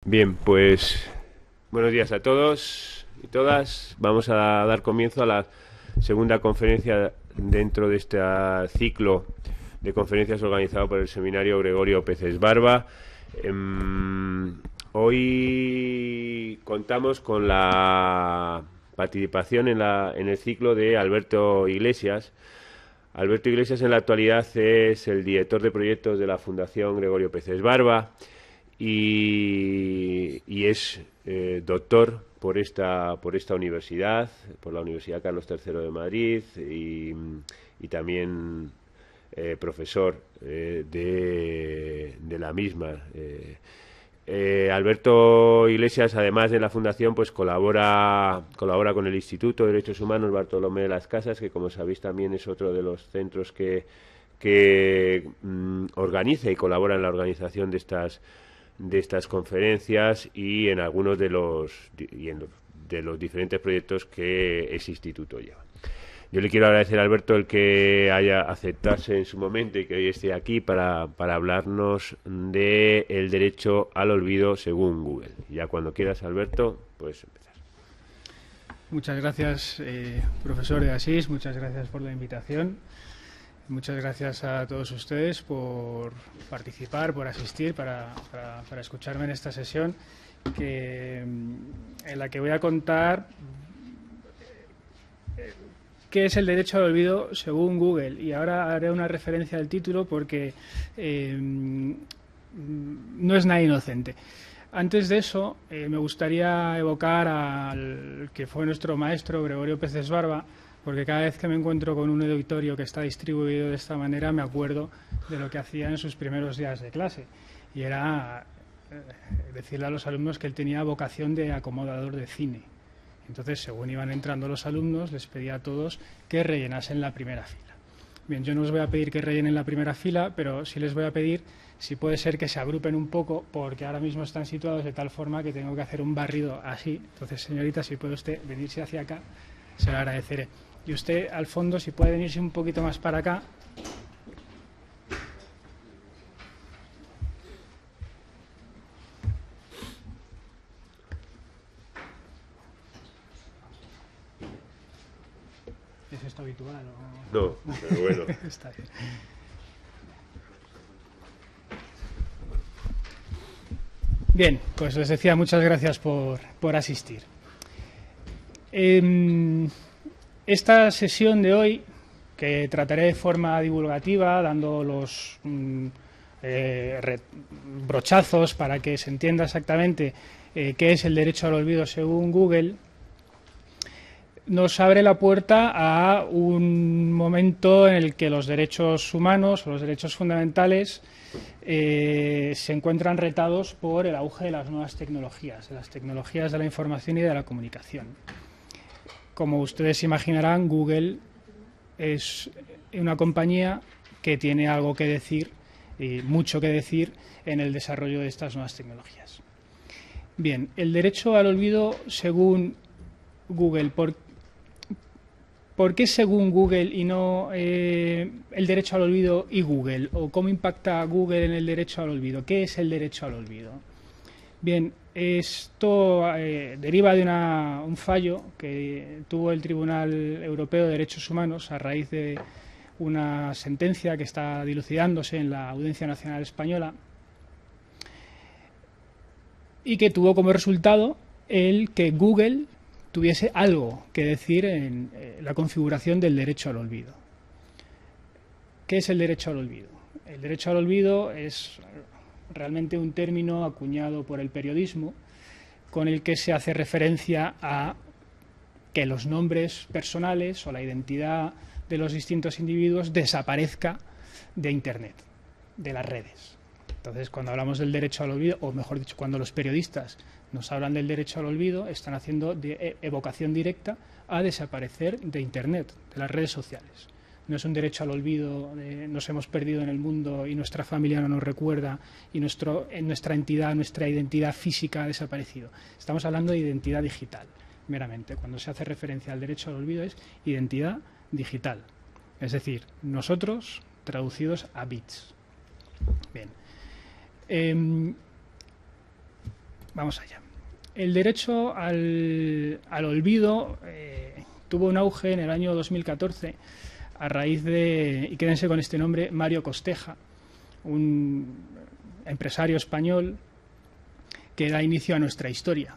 Bien, pues buenos días a todos y todas. Vamos a dar comienzo a la segunda conferencia dentro de este ciclo de conferencias organizado por el Seminario Gregorio Peces Barba. Hoy contamos con la participación en el ciclo de Alberto Iglesias. Alberto Iglesias en la actualidad es el director de proyectos de la Fundación Gregorio Peces Barba y es doctor por esta universidad, por la Universidad Carlos III de Madrid y también profesor de la misma. Alberto Iglesias, además de la Fundación, pues colabora con el Instituto de Derechos Humanos Bartolomé de las Casas, que como sabéis también es otro de los centros que organiza y colabora en la organización de estas conferencias y en algunos de los diferentes proyectos que ese instituto lleva. Yo le quiero agradecer a Alberto el que haya aceptado en su momento y que hoy esté aquí para hablarnos del derecho al olvido según Google. Ya cuando quieras, Alberto, puedes empezar. Muchas gracias, profesor de Asís, muchas gracias por la invitación. Muchas gracias a todos ustedes por participar, por asistir, para escucharme en esta sesión en la que voy a contar qué es el derecho al olvido según Google. Y ahora haré una referencia al título porque no es nada inocente. Antes de eso, me gustaría evocar al que fue nuestro maestro, Gregorio Peces Barba, porque cada vez que me encuentro con un auditorio que está distribuido de esta manera, me acuerdo de lo que hacía en sus primeros días de clase. Y era decirle a los alumnos que él tenía vocación de acomodador de cine. Entonces, según iban entrando los alumnos, les pedía a todos que rellenasen la primera fila. Bien, yo no os voy a pedir que rellenen la primera fila, pero sí les voy a pedir, si puede ser, que se agrupen un poco, porque ahora mismo están situados de tal forma que tengo que hacer un barrido así. Entonces, señorita, si puede usted venirse hacia acá, se lo agradeceré. Y usted, al fondo, si puede venirse un poquito más para acá. ¿Es esto habitual o...? No, pero bueno. Está bien. Bien, pues les decía, muchas gracias por asistir. Esta sesión de hoy, que trataré de forma divulgativa, dando los brochazos para que se entienda exactamente qué es el derecho al olvido según Google, nos abre la puerta a un momento en el que los derechos humanos o los derechos fundamentales se encuentran retados por el auge de las nuevas tecnologías, de las tecnologías de la información y de la comunicación. Como ustedes imaginarán, Google es una compañía que tiene algo que decir y mucho que decir en el desarrollo de estas nuevas tecnologías. Bien, el derecho al olvido según Google. ¿Por qué según Google y no el derecho al olvido y Google? ¿O cómo impacta Google en el derecho al olvido? ¿Qué es el derecho al olvido? Bien, esto deriva de un fallo que tuvo el Tribunal Europeo de Derechos Humanos a raíz de una sentencia que está dilucidándose en la Audiencia Nacional Española y que tuvo como resultado el que Google tuviese algo que decir en la configuración del derecho al olvido. ¿Qué es el derecho al olvido? El derecho al olvido es realmente un término acuñado por el periodismo con el que se hace referencia a que los nombres personales o la identidad de los distintos individuos desaparezca de Internet, de las redes. Entonces, cuando hablamos del derecho al olvido, o mejor dicho, cuando los periodistas nos hablan del derecho al olvido, están haciendo evocación directa a desaparecer de Internet, de las redes sociales. No es un derecho al olvido, nos hemos perdido en el mundo y nuestra familia no nos recuerda y nuestra entidad, nuestra identidad física ha desaparecido. Estamos hablando de identidad digital, meramente. Cuando se hace referencia al derecho al olvido es identidad digital. Es decir, nosotros traducidos a bits. Bien. vamos allá. El derecho al olvido tuvo un auge en el año 2014 a raíz de, y quédense con este nombre, Mario Costeja, un empresario español que da inicio a nuestra historia.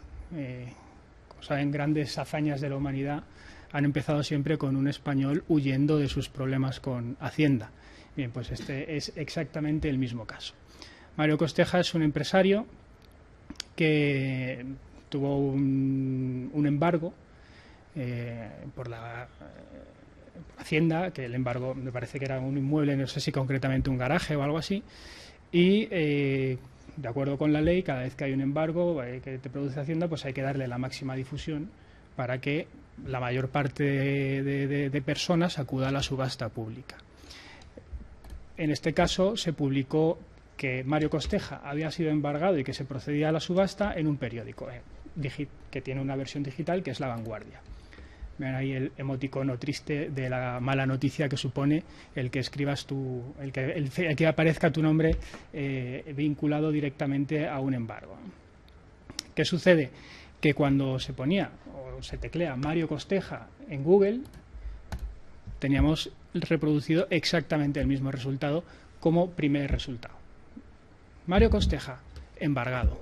Como saben, grandes hazañas de la humanidad han empezado siempre con un español huyendo de sus problemas con Hacienda. Bien, pues este es exactamente el mismo caso. Mario Costeja es un empresario que tuvo un embargo por la Hacienda, que el embargo me parece que era un inmueble, no sé si concretamente un garaje o algo así, y de acuerdo con la ley, cada vez que hay un embargo que te produce Hacienda, pues hay que darle la máxima difusión para que la mayor parte de personas acuda a la subasta pública. En este caso se publicó que Mario Costeja había sido embargado y que se procedía a la subasta en un periódico que tiene una versión digital, que es La Vanguardia. Ven ahí el emoticono triste de la mala noticia que supone el que escribas el que aparezca tu nombre vinculado directamente a un embargo. ¿Qué sucede? Que cuando se ponía o se teclea Mario Costeja en Google, teníamos reproducido exactamente el mismo resultado como primer resultado. Mario Costeja, embargado.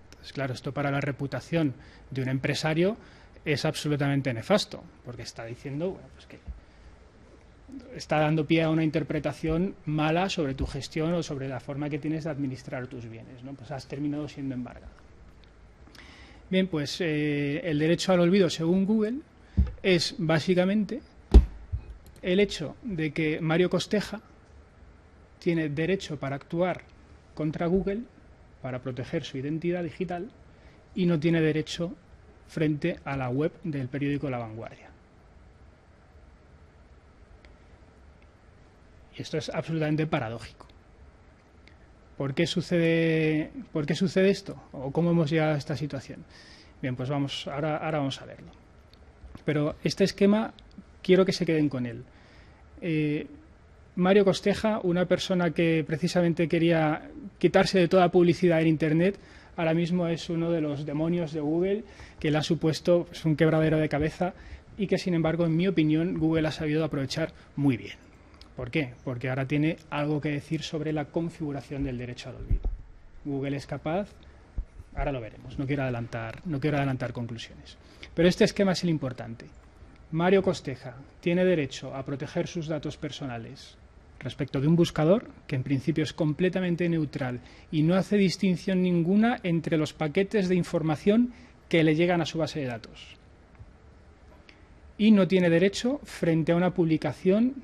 Entonces, claro, esto para la reputación de un empresario es absolutamente nefasto, porque está diciendo, bueno, pues que está dando pie a una interpretación mala sobre tu gestión o sobre la forma que tienes de administrar tus bienes, ¿no? Pues has terminado siendo embargado. Bien, pues el derecho al olvido, según Google, es básicamente el hecho de que Mario Costeja tiene derecho para actuar contra Google para proteger su identidad digital y no tiene derecho frente a la web del periódico La Vanguardia. Y esto es absolutamente paradójico. ¿Por qué sucede esto? ¿O cómo hemos llegado a esta situación? Bien, pues ahora vamos a verlo. Pero este esquema quiero que se queden con él. Mario Costeja, una persona que precisamente quería quitarse de toda publicidad en Internet, ahora mismo es uno de los demonios de Google, que le ha supuesto pues, un quebradero de cabeza y que, sin embargo, en mi opinión, Google ha sabido aprovechar muy bien. ¿Por qué? Porque ahora tiene algo que decir sobre la configuración del derecho al olvido. Google es capaz, ahora lo veremos, no quiero adelantar conclusiones. Pero este esquema es el importante. Mario Costeja tiene derecho a proteger sus datos personales respecto de un buscador que en principio es completamente neutral y no hace distinción ninguna entre los paquetes de información que le llegan a su base de datos. Y no tiene derecho frente a una publicación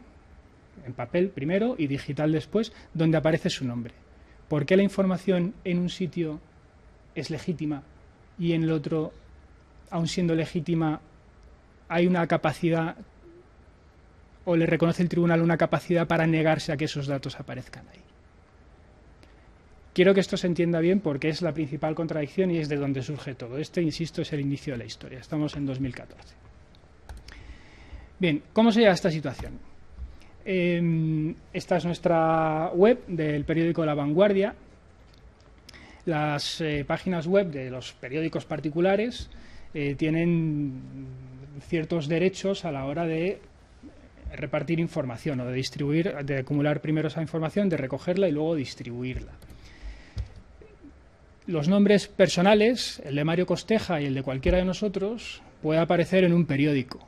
en papel primero y digital después, donde aparece su nombre. ¿Por qué la información en un sitio es legítima y en el otro, aun siendo legítima, hay una capacidad o le reconoce el tribunal una capacidad para negarse a que esos datos aparezcan ahí? Quiero que esto se entienda bien porque es la principal contradicción y es de donde surge todo. Este, insisto, es el inicio de la historia. Estamos en 2014. Bien, ¿cómo se llega a esta situación? Esta es nuestra web del periódico La Vanguardia. Las páginas web de los periódicos particulares tienen ciertos derechos a la hora de repartir información o de distribuir, de acumular primero esa información, de recogerla y luego distribuirla. Los nombres personales, el de Mario Costeja y el de cualquiera de nosotros, puede aparecer en un periódico.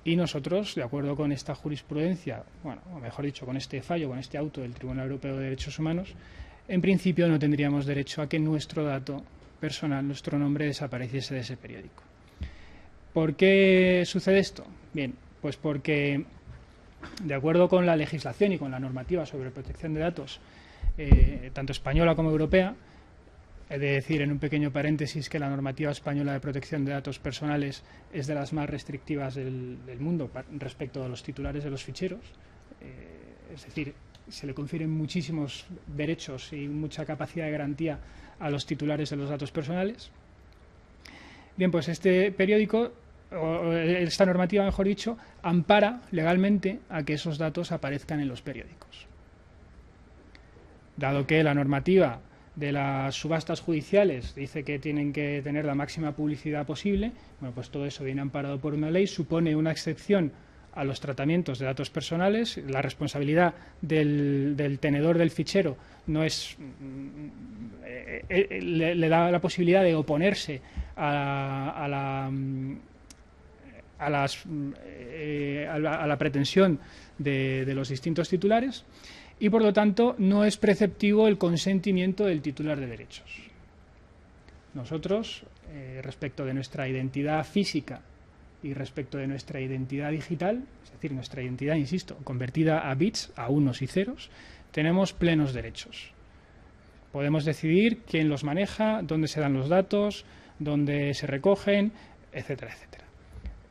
Y nosotros, de acuerdo con esta jurisprudencia, bueno, o mejor dicho, con este fallo, con este auto del Tribunal Europeo de Derechos Humanos, en principio no tendríamos derecho a que nuestro dato personal, nuestro nombre, desapareciese de ese periódico. ¿Por qué sucede esto? Bien, pues porque, de acuerdo con la legislación y con la normativa sobre protección de datos, tanto española como europea, he de decir en un pequeño paréntesis que la normativa española de protección de datos personales es de las más restrictivas del mundo respecto a los titulares de los ficheros. Es decir, se le confieren muchísimos derechos y mucha capacidad de garantía a los titulares de los datos personales. Bien, pues este periódico, o esta normativa, mejor dicho, ampara legalmente a que esos datos aparezcan en los periódicos. Dado que la normativa de las subastas judiciales dice que tienen que tener la máxima publicidad posible. Bueno, pues todo eso viene amparado por una ley, supone una excepción a los tratamientos de datos personales. La responsabilidad del tenedor del fichero no es le da la posibilidad de oponerse a la pretensión de los distintos titulares, y por lo tanto no es preceptivo el consentimiento del titular de derechos. Nosotros, respecto de nuestra identidad física y respecto de nuestra identidad digital, es decir, nuestra identidad, insisto, convertida a bits, a unos y ceros, tenemos plenos derechos. Podemos decidir quién los maneja, dónde se dan los datos, dónde se recogen, etcétera, etcétera.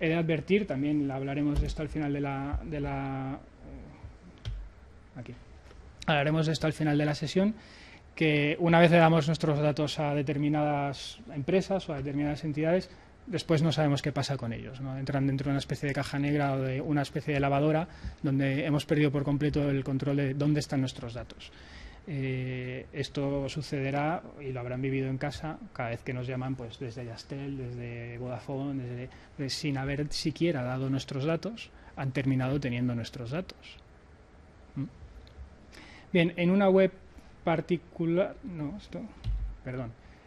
He de advertir, también hablaremos de esto al final hablaremos de esto al final de la sesión, que una vez le damos nuestros datos a determinadas empresas o a determinadas entidades, después no sabemos qué pasa con ellos, ¿no? Entran dentro de una especie de caja negra o de una especie de lavadora donde hemos perdido por completo el control de dónde están nuestros datos. Esto sucederá, y lo habrán vivido en casa, cada vez que nos llaman pues desde Yastel, desde Vodafone, sin haber siquiera dado nuestros datos, han terminado teniendo nuestros datos. Bien, en una web particular,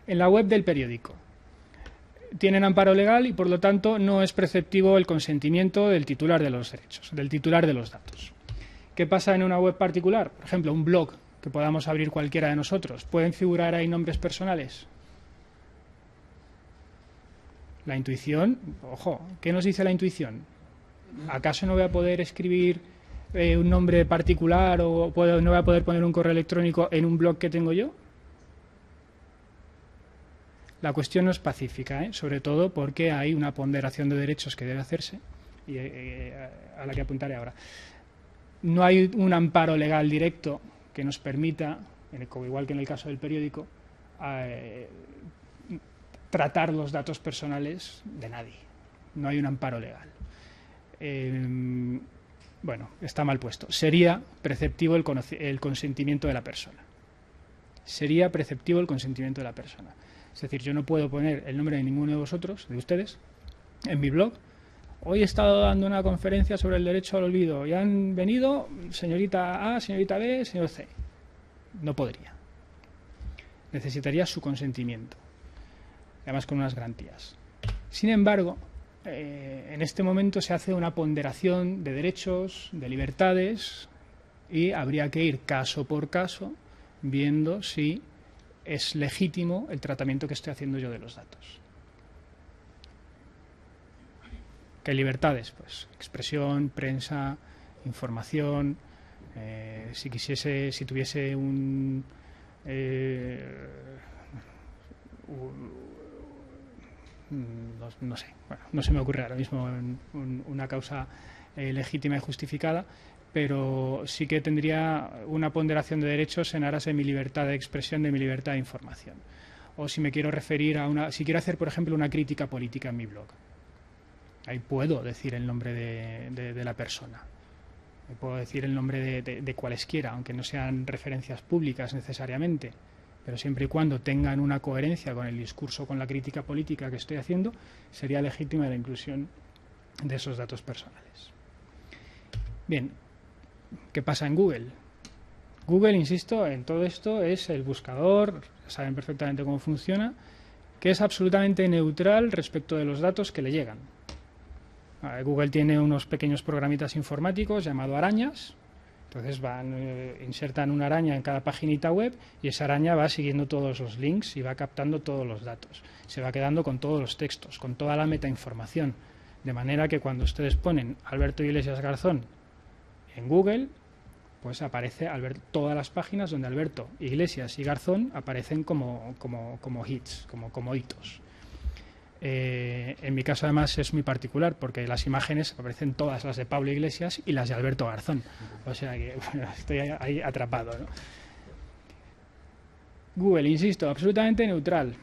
en la web del periódico tienen amparo legal y por lo tanto no es preceptivo el consentimiento del titular de los derechos, del titular de los datos. ¿Qué pasa en una web particular? Por ejemplo, un blog que podamos abrir cualquiera de nosotros. ¿Pueden figurar ahí nombres personales? La intuición, ojo, ¿qué nos dice la intuición? ¿Acaso no voy a poder escribir un nombre particular o no voy a poder poner un correo electrónico en un blog que tengo yo? La cuestión no es pacífica, sobre todo porque hay una ponderación de derechos que debe hacerse y a la que apuntaré ahora. No hay un amparo legal directo que nos permita, igual que en el caso del periódico, tratar los datos personales de nadie. No hay un amparo legal. Bueno, está mal puesto. Sería preceptivo el consentimiento de la persona. Sería preceptivo el consentimiento de la persona. Es decir, yo no puedo poner el nombre de ninguno de vosotros, de ustedes, en mi blog. Hoy he estado dando una conferencia sobre el derecho al olvido y han venido señorita A, señorita B, señor C. No podría. Necesitaría su consentimiento. Además con unas garantías. Sin embargo, en este momento se hace una ponderación de derechos, de libertades, y habría que ir caso por caso viendo si es legítimo el tratamiento que estoy haciendo yo de los datos. ¿Qué libertades? Pues expresión, prensa, información. Si tuviese no sé, bueno, no se me ocurre ahora mismo una causa legítima y justificada, pero sí que tendría una ponderación de derechos en aras de mi libertad de expresión, de mi libertad de información. O si me quiero referir si quiero hacer, por ejemplo, una crítica política en mi blog, ahí puedo decir el nombre de la persona. Puedo decir el nombre de cualesquiera, aunque no sean referencias públicas necesariamente, pero siempre y cuando tengan una coherencia con el discurso, con la crítica política que estoy haciendo, sería legítima la inclusión de esos datos personales. Bien, ¿qué pasa en Google? Google, insisto, en todo esto es el buscador, saben perfectamente cómo funciona, que es absolutamente neutral respecto de los datos que le llegan. Google tiene unos pequeños programitas informáticos llamados arañas. Entonces insertan una araña en cada paginita web y esa araña va siguiendo todos los links y va captando todos los datos. Se va quedando con todos los textos, con toda la metainformación. De manera que cuando ustedes ponen Alberto Iglesias Garzón en Google, pues aparece todas las páginas donde Alberto Iglesias y Garzón aparecen como hits, como hitos. En mi caso además es muy particular porque las imágenes aparecen todas las de Pablo Iglesias y las de Alberto Garzón, o sea que bueno, estoy ahí atrapado, ¿no? Google, insisto, absolutamente neutral.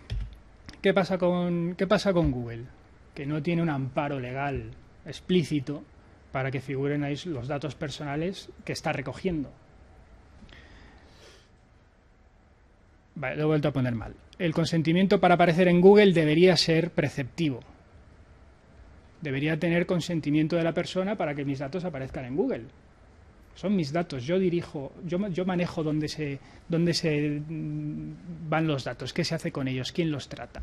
¿Qué pasa con Google? Que no tiene un amparo legal explícito para que figuren ahí los datos personales que está recogiendo. Vale, lo he vuelto a poner mal. El consentimiento para aparecer en Google debería ser preceptivo. Debería tener consentimiento de la persona para que mis datos aparezcan en Google. Son mis datos, yo dirijo, yo manejo dónde se van los datos, qué se hace con ellos, quién los trata.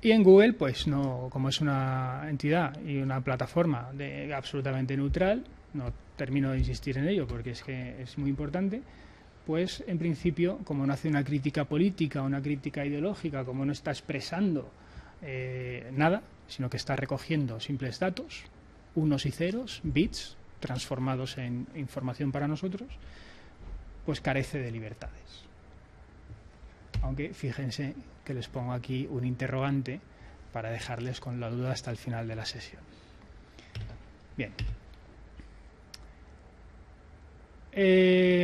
Y en Google, pues no, como es una entidad y una plataforma absolutamente neutral, no termino de insistir en ello porque es que es muy importante, pues en principio, como no hace una crítica política, una crítica ideológica, como no está expresando nada, sino que está recogiendo simples datos, unos y ceros, bits, transformados en información para nosotros, pues carece de libertades. Aunque fíjense que les pongo aquí un interrogante para dejarles con la duda hasta el final de la sesión. Bien.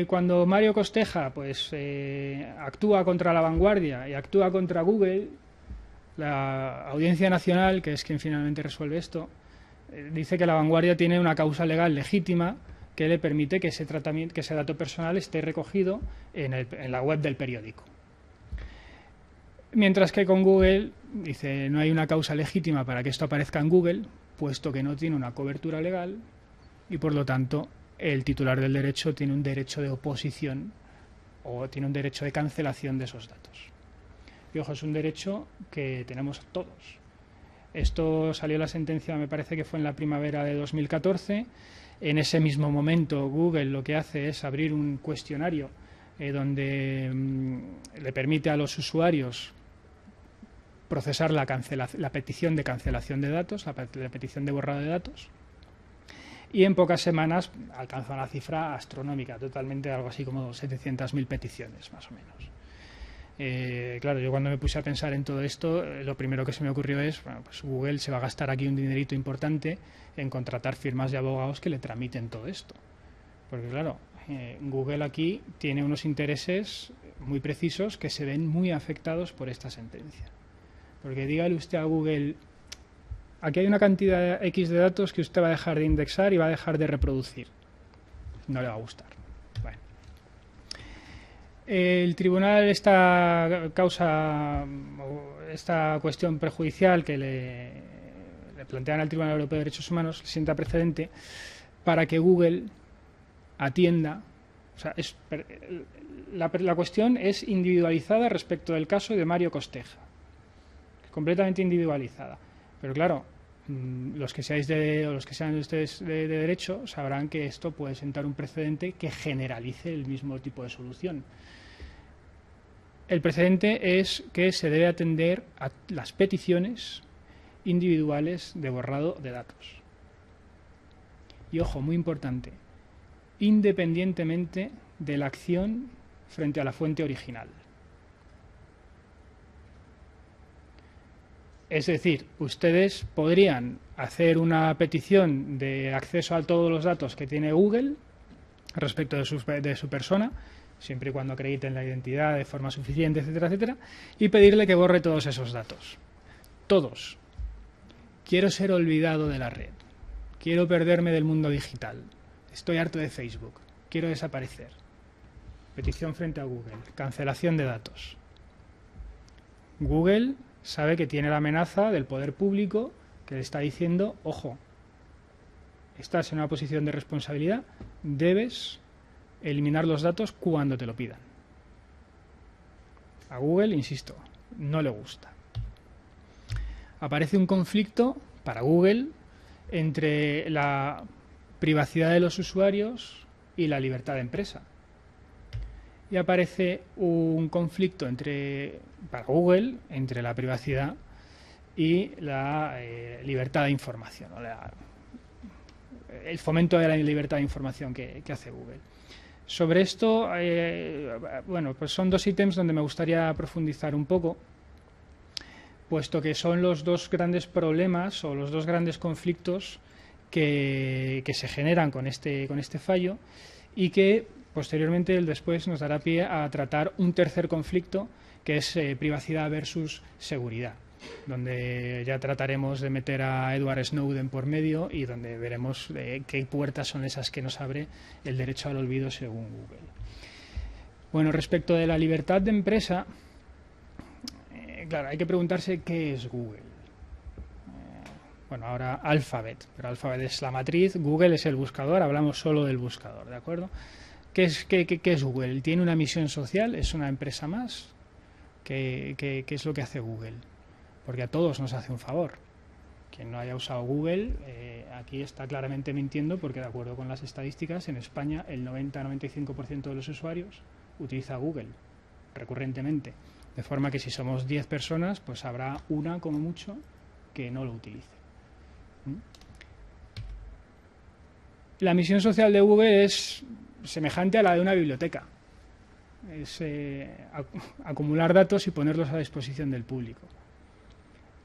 Cuando Mario Costeja pues actúa contra La Vanguardia y actúa contra Google, la Audiencia Nacional, que es quien finalmente resuelve esto, dice que La Vanguardia tiene una causa legal legítima que le permite que ese dato personal esté recogido en la web del periódico. Mientras que con Google dice no hay una causa legítima para que esto aparezca en Google, puesto que no tiene una cobertura legal y por lo tanto el titular del derecho tiene un derecho de oposición o tiene un derecho de cancelación de esos datos. Y ojo, es un derecho que tenemos todos. Esto salió la sentencia, me parece que fue en la primavera de 2014. En ese mismo momento Google lo que hace es abrir un cuestionario donde le permite a los usuarios procesar la petición de cancelación de datos, la petición de borrado de datos, y en pocas semanas alcanza una cifra astronómica, totalmente algo así como 700.000 peticiones, más o menos. Claro, yo cuando me puse a pensar en todo esto, lo primero que se me ocurrió es, bueno, pues Google se va a gastar aquí un dinerito importante en contratar firmas de abogados que le tramiten todo esto. Porque claro, Google aquí tiene unos intereses muy precisos que se ven muy afectados por esta sentencia. Porque dígale usted a Google, aquí hay una cantidad X de datos que usted va a dejar de indexar y va a dejar de reproducir. No le va a gustar. Bueno. El tribunal, esta cuestión prejudicial que le plantean al Tribunal Europeo de Derechos Humanos, sienta precedente para que Google atienda. O sea, la cuestión es individualizada respecto del caso de Mario Costeja. Completamente individualizada. Pero claro, los que sean ustedes de derecho sabrán que esto puede sentar un precedente que generalice el mismo tipo de solución. El precedente es que se debe atender a las peticiones individuales de borrado de datos. Y ojo, muy importante, independientemente de la acción frente a la fuente original. Es decir, ustedes podrían hacer una petición de acceso a todos los datos que tiene Google respecto de su persona, siempre y cuando acrediten la identidad de forma suficiente, etcétera, etcétera, y pedirle que borre todos esos datos. Todos. Quiero ser olvidado de la red. Quiero perderme del mundo digital. Estoy harto de Facebook. Quiero desaparecer. Petición frente a Google. Cancelación de datos. Google sabe que tiene la amenaza del poder público que le está diciendo, ojo, estás en una posición de responsabilidad, debes eliminar los datos cuando te lo pidan. A Google, insisto, no le gusta. Aparece un conflicto para Google entre la privacidad de los usuarios y la libertad de empresa. Y aparece un conflicto para Google entre la privacidad y la libertad de información, o el fomento de la libertad de información que hace Google. Sobre esto, bueno, pues son dos ítems donde me gustaría profundizar un poco, puesto que son los dos grandes problemas o los dos grandes conflictos que se generan con este fallo y que posteriormente después nos dará pie a tratar un tercer conflicto que es privacidad versus seguridad, donde ya trataremos de meter a Edward Snowden por medio y donde veremos qué puertas son esas que nos abre el derecho al olvido según Google. Bueno, respecto de la libertad de empresa, claro, hay que preguntarse qué es Google. Bueno, ahora Alphabet, pero Alphabet es la matriz, Google es el buscador, hablamos solo del buscador, ¿de acuerdo? ¿Qué es Google? ¿Tiene una misión social? ¿Es una empresa más? ¿Qué es lo que hace Google? Porque a todos nos hace un favor. Quien no haya usado Google, aquí está claramente mintiendo, porque de acuerdo con las estadísticas, en España el 90-95% de los usuarios utiliza Google recurrentemente. De forma que si somos 10 personas, pues habrá una como mucho que no lo utilice. La misión social de Google es semejante a la de una biblioteca. Es acumular datos y ponerlos a disposición del público.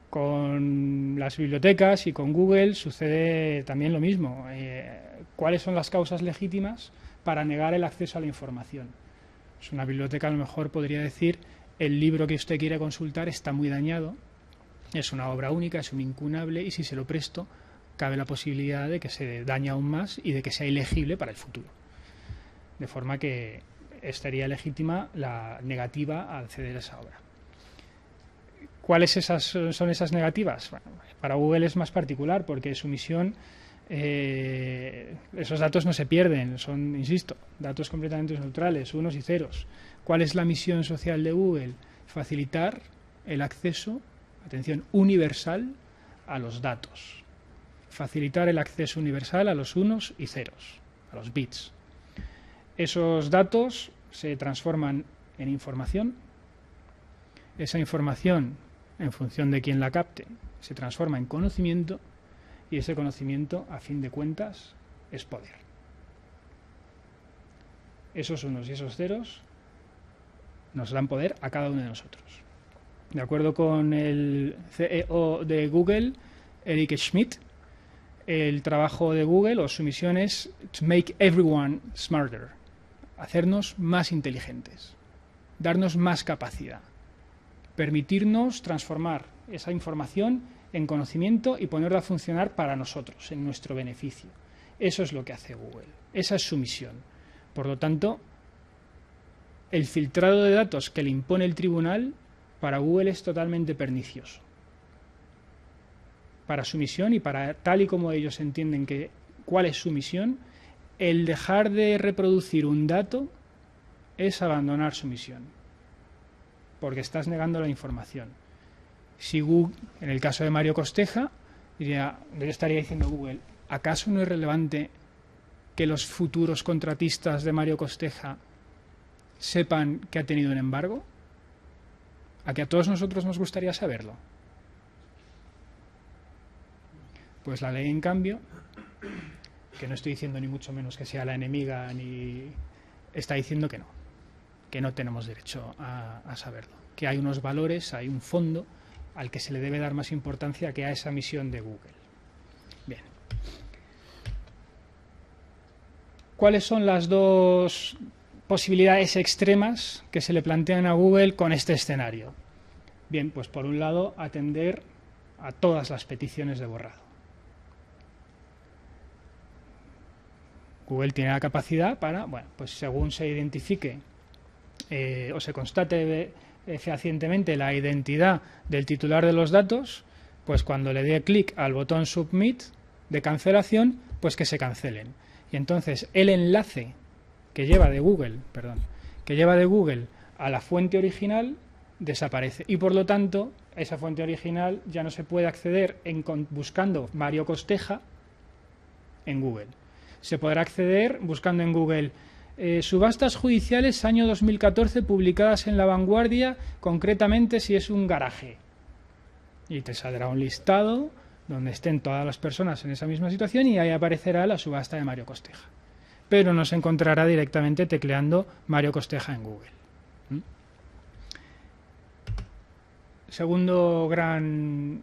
Con las bibliotecas y con Google sucede también lo mismo. ¿Cuáles son las causas legítimas para negar el acceso a la información? Pues una biblioteca a lo mejor podría decir: el libro que usted quiere consultar está muy dañado, es una obra única, es un incunable, y si se lo presto, cabe la posibilidad de que se dañe aún más y de que sea ilegible para el futuro. De forma que estaría legítima la negativa a acceder a esa obra. ¿Cuáles son esas negativas? Bueno, para Google es más particular, porque su misión, esos datos no se pierden, son, insisto, datos completamente neutrales, unos y ceros. ¿Cuál es la misión social de Google? Facilitar el acceso, atención, universal a los datos. Facilitar el acceso universal a los unos y ceros, a los bits. Esos datos se transforman en información. Esa información, en función de quién la capte, se transforma en conocimiento, y ese conocimiento, a fin de cuentas, es poder. Esos unos y esos ceros nos dan poder a cada uno de nosotros. De acuerdo con el CEO de Google, Eric Schmidt, el trabajo de Google, o su misión, es to make everyone smarter, hacernos más inteligentes, darnos más capacidad, permitirnos transformar esa información en conocimiento y ponerla a funcionar para nosotros, en nuestro beneficio. Eso es lo que hace Google, esa es su misión. Por lo tanto, el filtrado de datos que le impone el tribunal para Google es totalmente pernicioso. Para su misión y para tal y como ellos entienden cuál es su misión, el dejar de reproducir un dato es abandonar su misión, porque estás negando la información. Si Google, en el caso de Mario Costeja, yo estaría diciendo a Google: ¿acaso no es relevante que los futuros contratistas de Mario Costeja sepan que ha tenido un embargo? ¿A que a todos nosotros nos gustaría saberlo? Pues la ley, en cambio, que no estoy diciendo ni mucho menos que sea la enemiga, ni está diciendo que no tenemos derecho a saberlo, que hay unos valores, hay un fondo al que se le debe dar más importancia que a esa misión de Google. Bien. ¿Cuáles son las dos posibilidades extremas que se le plantean a Google con este escenario? Bien, pues por un lado, atender a todas las peticiones de borrado. Google tiene la capacidad para, bueno, pues según se identifique o se constate fehacientemente la identidad del titular de los datos, pues cuando le dé clic al botón Submit de cancelación, pues que se cancelen. Y entonces el enlace que lleva de Google a la fuente original desaparece, y por lo tanto esa fuente original ya no se puede acceder buscando Mario Costeja en Google. Se podrá acceder buscando en Google subastas judiciales año 2014 publicadas en La Vanguardia, concretamente si es un garaje, y te saldrá un listado donde estén todas las personas en esa misma situación, y ahí aparecerá la subasta de Mario Costeja, pero no se encontrará directamente tecleando Mario Costeja en Google. Segunda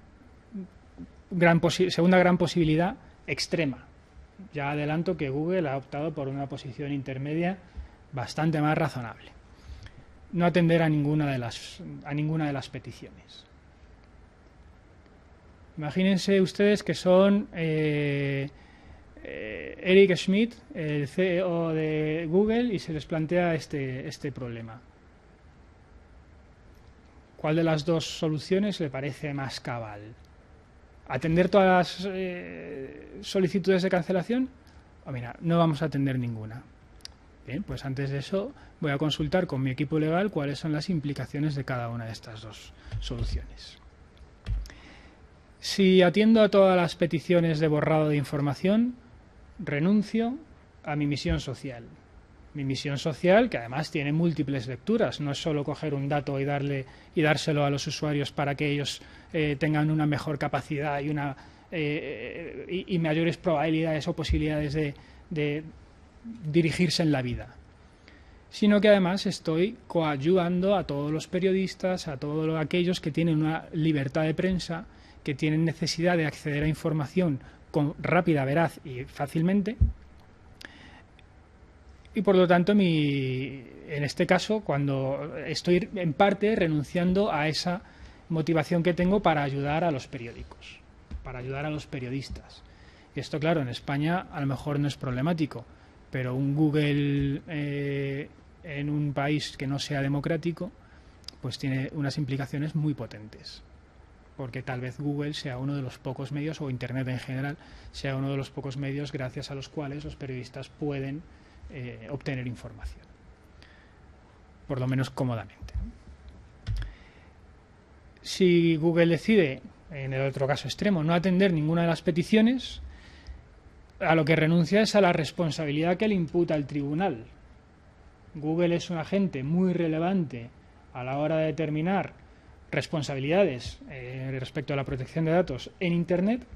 gran posibilidad extrema. Ya adelanto que Google ha optado por una posición intermedia bastante más razonable: no atender a ninguna de las peticiones. Imagínense ustedes que son Eric Schmidt, el CEO de Google, y se les plantea este problema. ¿Cuál de las dos soluciones le parece más cabal? ¿Atender todas las solicitudes de cancelación? O mira, no vamos a atender ninguna. Bien, pues antes de eso voy a consultar con mi equipo legal cuáles son las implicaciones de cada una de estas dos soluciones. Si atiendo a todas las peticiones de borrado de información, renuncio a mi misión social. Mi misión social, que además tiene múltiples lecturas, no es solo coger un dato y dárselo a los usuarios para que ellos tengan una mejor capacidad y mayores probabilidades o posibilidades de dirigirse en la vida, sino que además estoy coadyuvando a todos los periodistas, a todos aquellos que tienen una libertad de prensa, que tienen necesidad de acceder a información rápida, veraz y fácilmente. Y por lo tanto, en este caso, cuando estoy en parte renunciando a esa motivación que tengo para ayudar a los periódicos, para ayudar a los periodistas. Y esto, claro, en España a lo mejor no es problemático, pero un Google en un país que no sea democrático, pues tiene unas implicaciones muy potentes. Porque tal vez Google sea uno de los pocos medios, o Internet en general, sea uno de los pocos medios gracias a los cuales los periodistas pueden obtener información, por lo menos cómodamente. Si Google decide, en el otro caso extremo, no atender ninguna de las peticiones, a lo que renuncia es a la responsabilidad que le imputa el tribunal. Google es un agente muy relevante a la hora de determinar responsabilidades respecto a la protección de datos en Internet,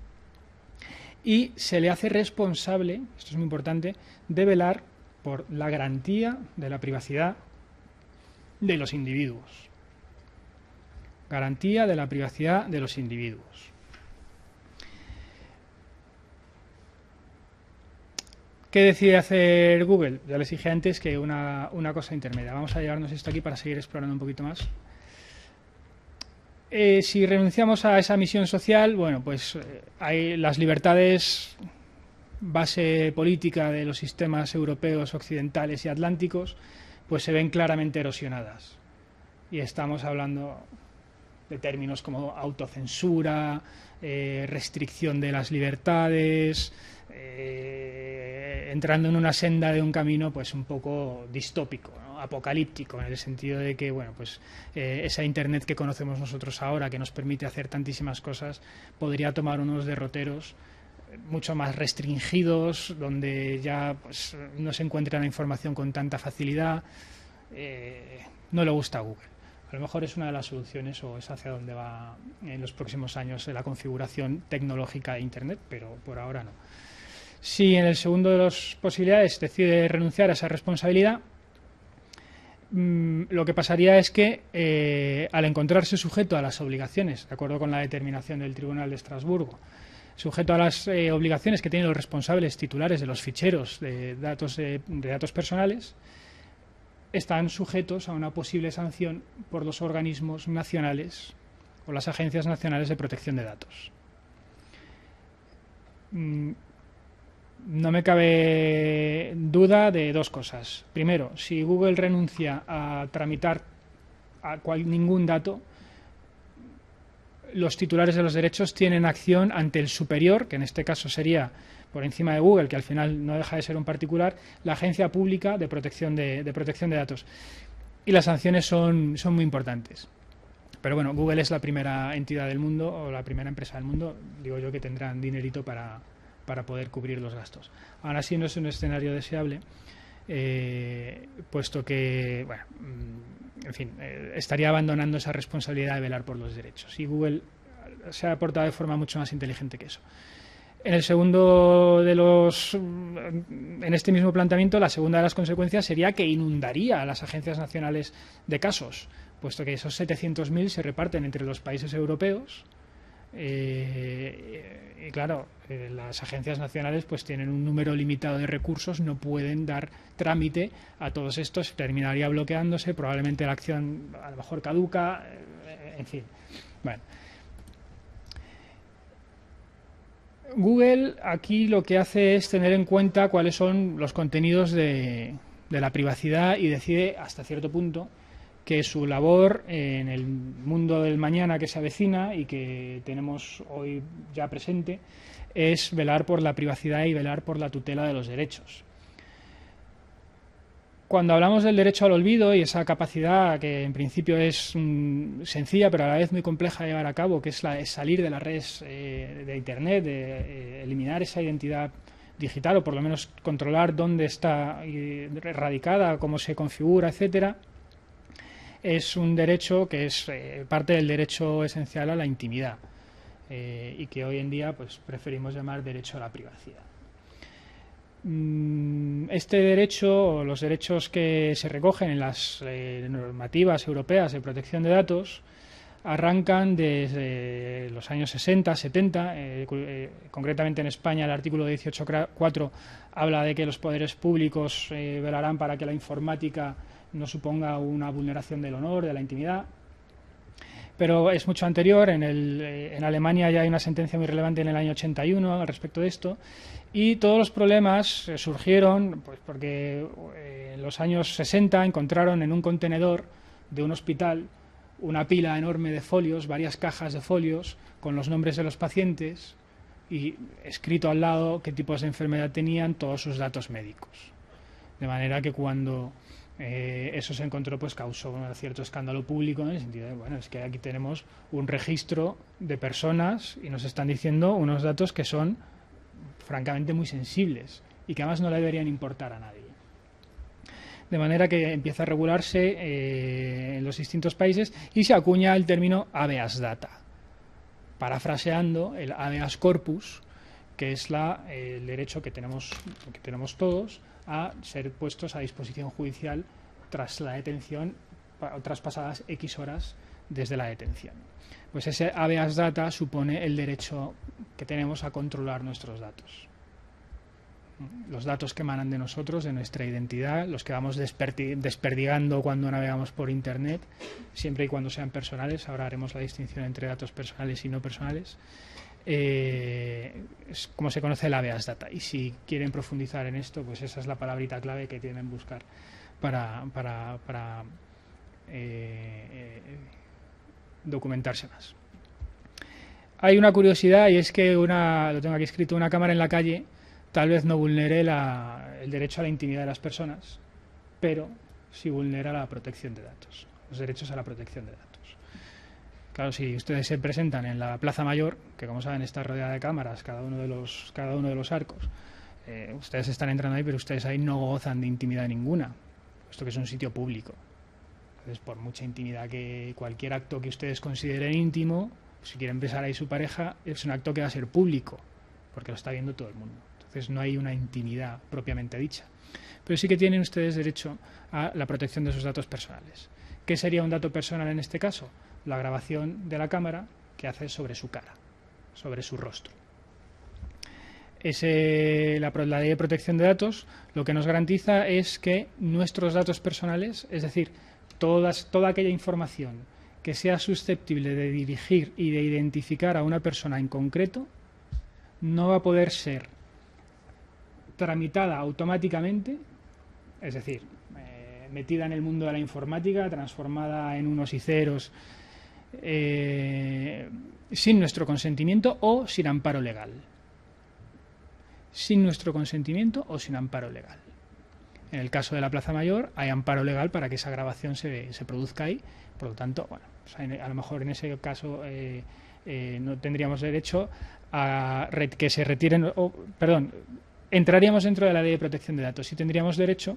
y se le hace responsable, esto es muy importante, de velar por la garantía de la privacidad de los individuos. Garantía de la privacidad de los individuos. ¿Qué decide hacer Google? Ya les dije antes que una cosa intermedia. Vamos a llevarnos esto aquí para seguir explorando un poquito más. Si renunciamos a esa misión social, bueno, pues hay las libertades base política de los sistemas europeos, occidentales y atlánticos, pues se ven claramente erosionadas. Y estamos hablando de términos como autocensura, restricción de las libertades, entrando en una senda de un camino pues un poco distópico, ¿no? Apocalíptico, en el sentido de que bueno, pues esa Internet que conocemos nosotros ahora, que nos permite hacer tantísimas cosas, podría tomar unos derroteros mucho más restringidos, donde ya pues no se encuentra la información con tanta facilidad. No le gusta a Google. A lo mejor es una de las soluciones, o es hacia donde va en los próximos años la configuración tecnológica de Internet, pero por ahora no. Si en el segundo de las posibilidades decide renunciar a esa responsabilidad, lo que pasaría es que al encontrarse sujeto a las obligaciones, de acuerdo con la determinación del Tribunal de Estrasburgo, sujeto a las obligaciones que tienen los responsables titulares de los ficheros de datos personales, están sujetos a una posible sanción por los organismos nacionales o las agencias nacionales de protección de datos. No me cabe duda de dos cosas. Primero, si Google renuncia a tramitar ningún dato, los titulares de los derechos tienen acción ante el superior, que en este caso sería por encima de Google, que al final no deja de ser un particular, la Agencia Pública de Protección de Datos. Y las sanciones son muy importantes. Pero bueno, Google es la primera entidad del mundo, o la primera empresa del mundo, digo yo, que tendrán dinerito para poder cubrir los gastos. Aún así no es un escenario deseable, puesto que, bueno, en fin, estaría abandonando esa responsabilidad de velar por los derechos. Y Google se ha portado de forma mucho más inteligente que eso. En el segundo en este mismo planteamiento, la segunda de las consecuencias sería que inundaría a las agencias nacionales de casos, puesto que esos 700.000 se reparten entre los países europeos. Y claro, las agencias nacionales pues tienen un número limitado de recursos, no pueden dar trámite a todos estos, terminaría bloqueándose, probablemente la acción a lo mejor caduca, en fin. Bueno. Google aquí lo que hace es tener en cuenta cuáles son los contenidos de la privacidad y decide hasta cierto punto que su labor en el mundo del mañana que se avecina y que tenemos hoy ya presente es velar por la privacidad y velar por la tutela de los derechos. Cuando hablamos del derecho al olvido y esa capacidad que en principio es sencilla pero a la vez muy compleja de llevar a cabo, que es salir de las redes de Internet, de eliminar esa identidad digital o por lo menos controlar dónde está radicada, cómo se configura, etcétera, es un derecho que es parte del derecho esencial a la intimidad y que hoy en día pues preferimos llamar derecho a la privacidad. Este derecho, o los derechos que se recogen en las normativas europeas de protección de datos, arrancan desde los años 60, 70. Concretamente en España el artículo 18.4 habla de que los poderes públicos velarán para que la informática no suponga una vulneración del honor, de la intimidad. Pero es mucho anterior. En Alemania ya hay una sentencia muy relevante en el año 81 al respecto de esto. Y todos los problemas surgieron pues porque en los años 60 encontraron en un contenedor de un hospital una pila enorme de folios, varias cajas de folios con los nombres de los pacientes y escrito al lado qué tipos de enfermedad tenían, todos sus datos médicos. De manera que cuando eso se encontró, pues causó un cierto escándalo público en el sentido de, bueno, es que aquí tenemos un registro de personas y nos están diciendo unos datos que son francamente muy sensibles y que además no le deberían importar a nadie. De manera que empieza a regularse en los distintos países y se acuña el término habeas data, parafraseando el habeas corpus, que es el derecho que tenemos todos a ser puestos a disposición judicial tras la detención o traspasadas X horas desde la detención. Pues ese habeas data supone el derecho que tenemos a controlar nuestros datos. Los datos que emanan de nosotros, de nuestra identidad, los que vamos desperdigando cuando navegamos por Internet, siempre y cuando sean personales. Ahora haremos la distinción entre datos personales y no personales. Es como se conoce el habeas data. Y si quieren profundizar en esto, pues esa es la palabrita clave que tienen que buscar para documentarse más. Hay una curiosidad y es que lo tengo aquí escrito, una cámara en la calle tal vez no vulnere el derecho a la intimidad de las personas, pero sí vulnera la protección de datos, los derechos a la protección de datos. Claro, si ustedes se presentan en la Plaza Mayor, que como saben está rodeada de cámaras, cada uno de los arcos, ustedes están entrando ahí, pero ustedes ahí no gozan de intimidad ninguna, puesto que es un sitio público. Entonces, por mucha intimidad que cualquier acto que ustedes consideren íntimo, si quieren besar ahí su pareja, es un acto que va a ser público, porque lo está viendo todo el mundo. Entonces no hay una intimidad propiamente dicha. Pero sí que tienen ustedes derecho a la protección de sus datos personales. ¿Qué sería un dato personal en este caso? La grabación de la cámara que hace sobre su cara, sobre su rostro. La ley de protección de datos lo que nos garantiza es que nuestros datos personales, es decir, toda aquella información que sea susceptible de dirigir y de identificar a una persona en concreto, no va a poder ser tramitada automáticamente, es decir, metida en el mundo de la informática, transformada en unos y ceros, sin nuestro consentimiento o sin amparo legal. Sin nuestro consentimiento o sin amparo legal. En el caso de la Plaza Mayor hay amparo legal para que esa grabación se produzca ahí, por lo tanto, bueno, pues a lo mejor en ese caso no tendríamos derecho a que se retiren, entraríamos dentro de la ley de protección de datos y tendríamos derecho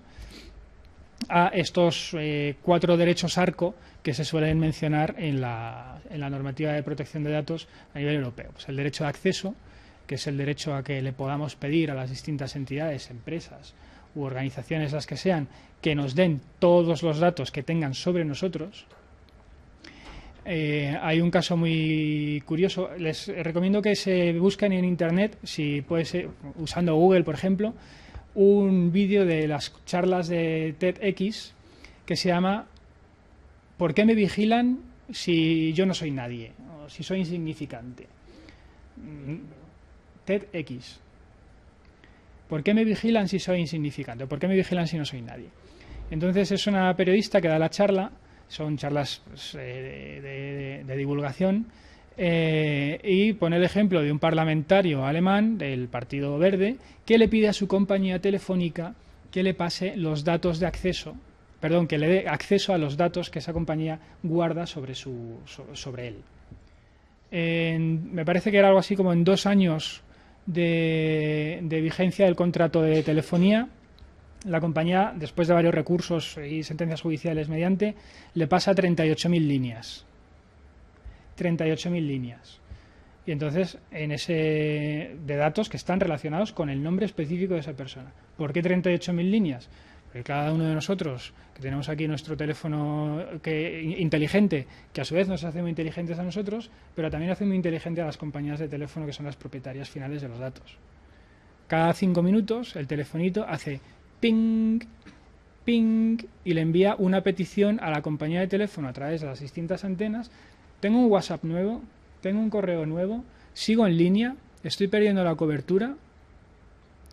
a estos 4 derechos arco que se suelen mencionar en la normativa de protección de datos a nivel europeo. Pues el derecho de acceso, que es el derecho a que le podamos pedir a las distintas entidades, empresas u organizaciones, las que sean, que nos den todos los datos que tengan sobre nosotros. Hay un caso muy curioso. Les recomiendo que se busquen en Internet, si puede ser, usando Google, por ejemplo, un vídeo de las charlas de TEDx que se llama ¿Por qué me vigilan si yo no soy nadie? O si soy insignificante. TEDx. ¿Por qué me vigilan si soy insignificante? ¿Por qué me vigilan si no soy nadie? Entonces es una periodista que da la charla, son charlas de divulgación, y pone el ejemplo de un parlamentario alemán del Partido Verde que le pide a su compañía telefónica que le pase los datos de acceso, perdón, que le dé acceso a los datos que esa compañía guarda sobre él. Me parece que era algo así como en 2 años de vigencia del contrato de telefonía, la compañía, después de varios recursos y sentencias judiciales mediante, le pasa 38.000 líneas. 38.000 líneas. Y entonces, de datos que están relacionados con el nombre específico de esa persona. ¿Por qué 38.000 líneas? Porque cada uno de nosotros, que tenemos aquí nuestro teléfono inteligente, que a su vez nos hace muy inteligentes a nosotros, pero también hace muy inteligente a las compañías de teléfono que son las propietarias finales de los datos. Cada 5 minutos el telefonito hace ping, ping, y le envía una petición a la compañía de teléfono a través de las distintas antenas. Tengo un WhatsApp nuevo, tengo un correo nuevo, sigo en línea, estoy perdiendo la cobertura.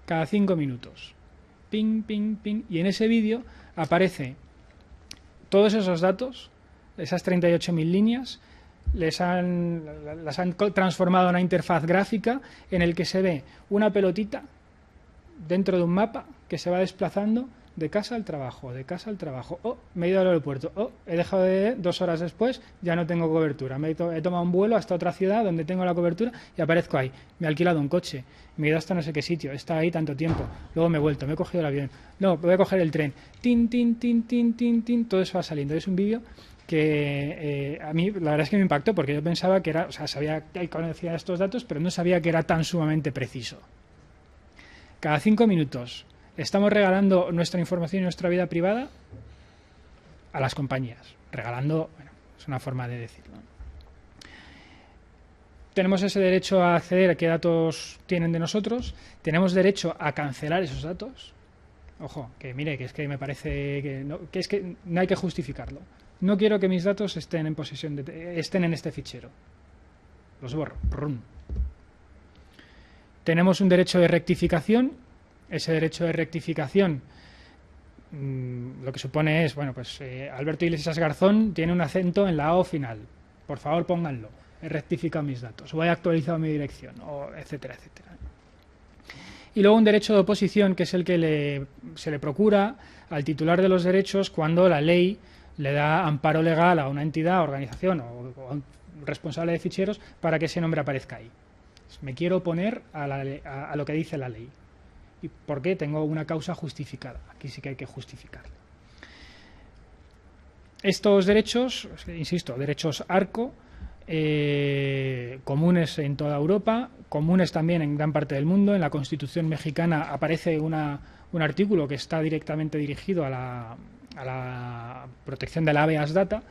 Cada 5 minutos. Ping, ping, ping. Y en ese vídeo aparece todos esos datos, esas 38.000 líneas, las han transformado en una interfaz gráfica en el que se ve una pelotita dentro de un mapa que se va desplazando de casa al trabajo, de casa al trabajo. Oh, me he ido al aeropuerto. Oh, he dejado de 2 horas después, ya no tengo cobertura. He tomado un vuelo hasta otra ciudad donde tengo la cobertura y aparezco ahí. Me he alquilado un coche, me he ido hasta no sé qué sitio, he estado ahí tanto tiempo. Luego me he vuelto, me he cogido el avión. No, voy a coger el tren. Tin, tin, tin, tin, tin, tin. Todo eso va saliendo. Es un vídeo que a mí la verdad es que me impactó porque yo pensaba que era, o sea, sabía que conocía estos datos, pero no sabía que era tan sumamente preciso. Cada 5 minutos estamos regalando nuestra información y nuestra vida privada a las compañías. Regalando, bueno, es una forma de decirlo. Tenemos ese derecho a acceder a qué datos tienen de nosotros. Tenemos derecho a cancelar esos datos. Ojo, que mire, que es que me parece que es que no hay que justificarlo. No quiero que mis datos estén en posesión estén en este fichero. Los borro. Brum. Tenemos un derecho de rectificación. Ese derecho de rectificación lo que supone es, bueno, pues Alberto Iglesias Garzón tiene un acento en la O final. Por favor, pónganlo. He rectificado mis datos o he actualizado mi dirección, o etcétera, etcétera. Y luego un derecho de oposición, que es el que se le procura al titular de los derechos cuando la ley le da amparo legal a una entidad, organización o a un responsable de ficheros para que ese nombre aparezca ahí. Me quiero oponer a lo que dice la ley. ¿Y por qué? Tengo una causa justificada. Aquí sí que hay que justificarlo. Estos derechos, insisto, derechos ARCO, comunes en toda Europa, comunes también en gran parte del mundo. En la Constitución mexicana aparece un artículo que está directamente dirigido a la protección de la habeas data.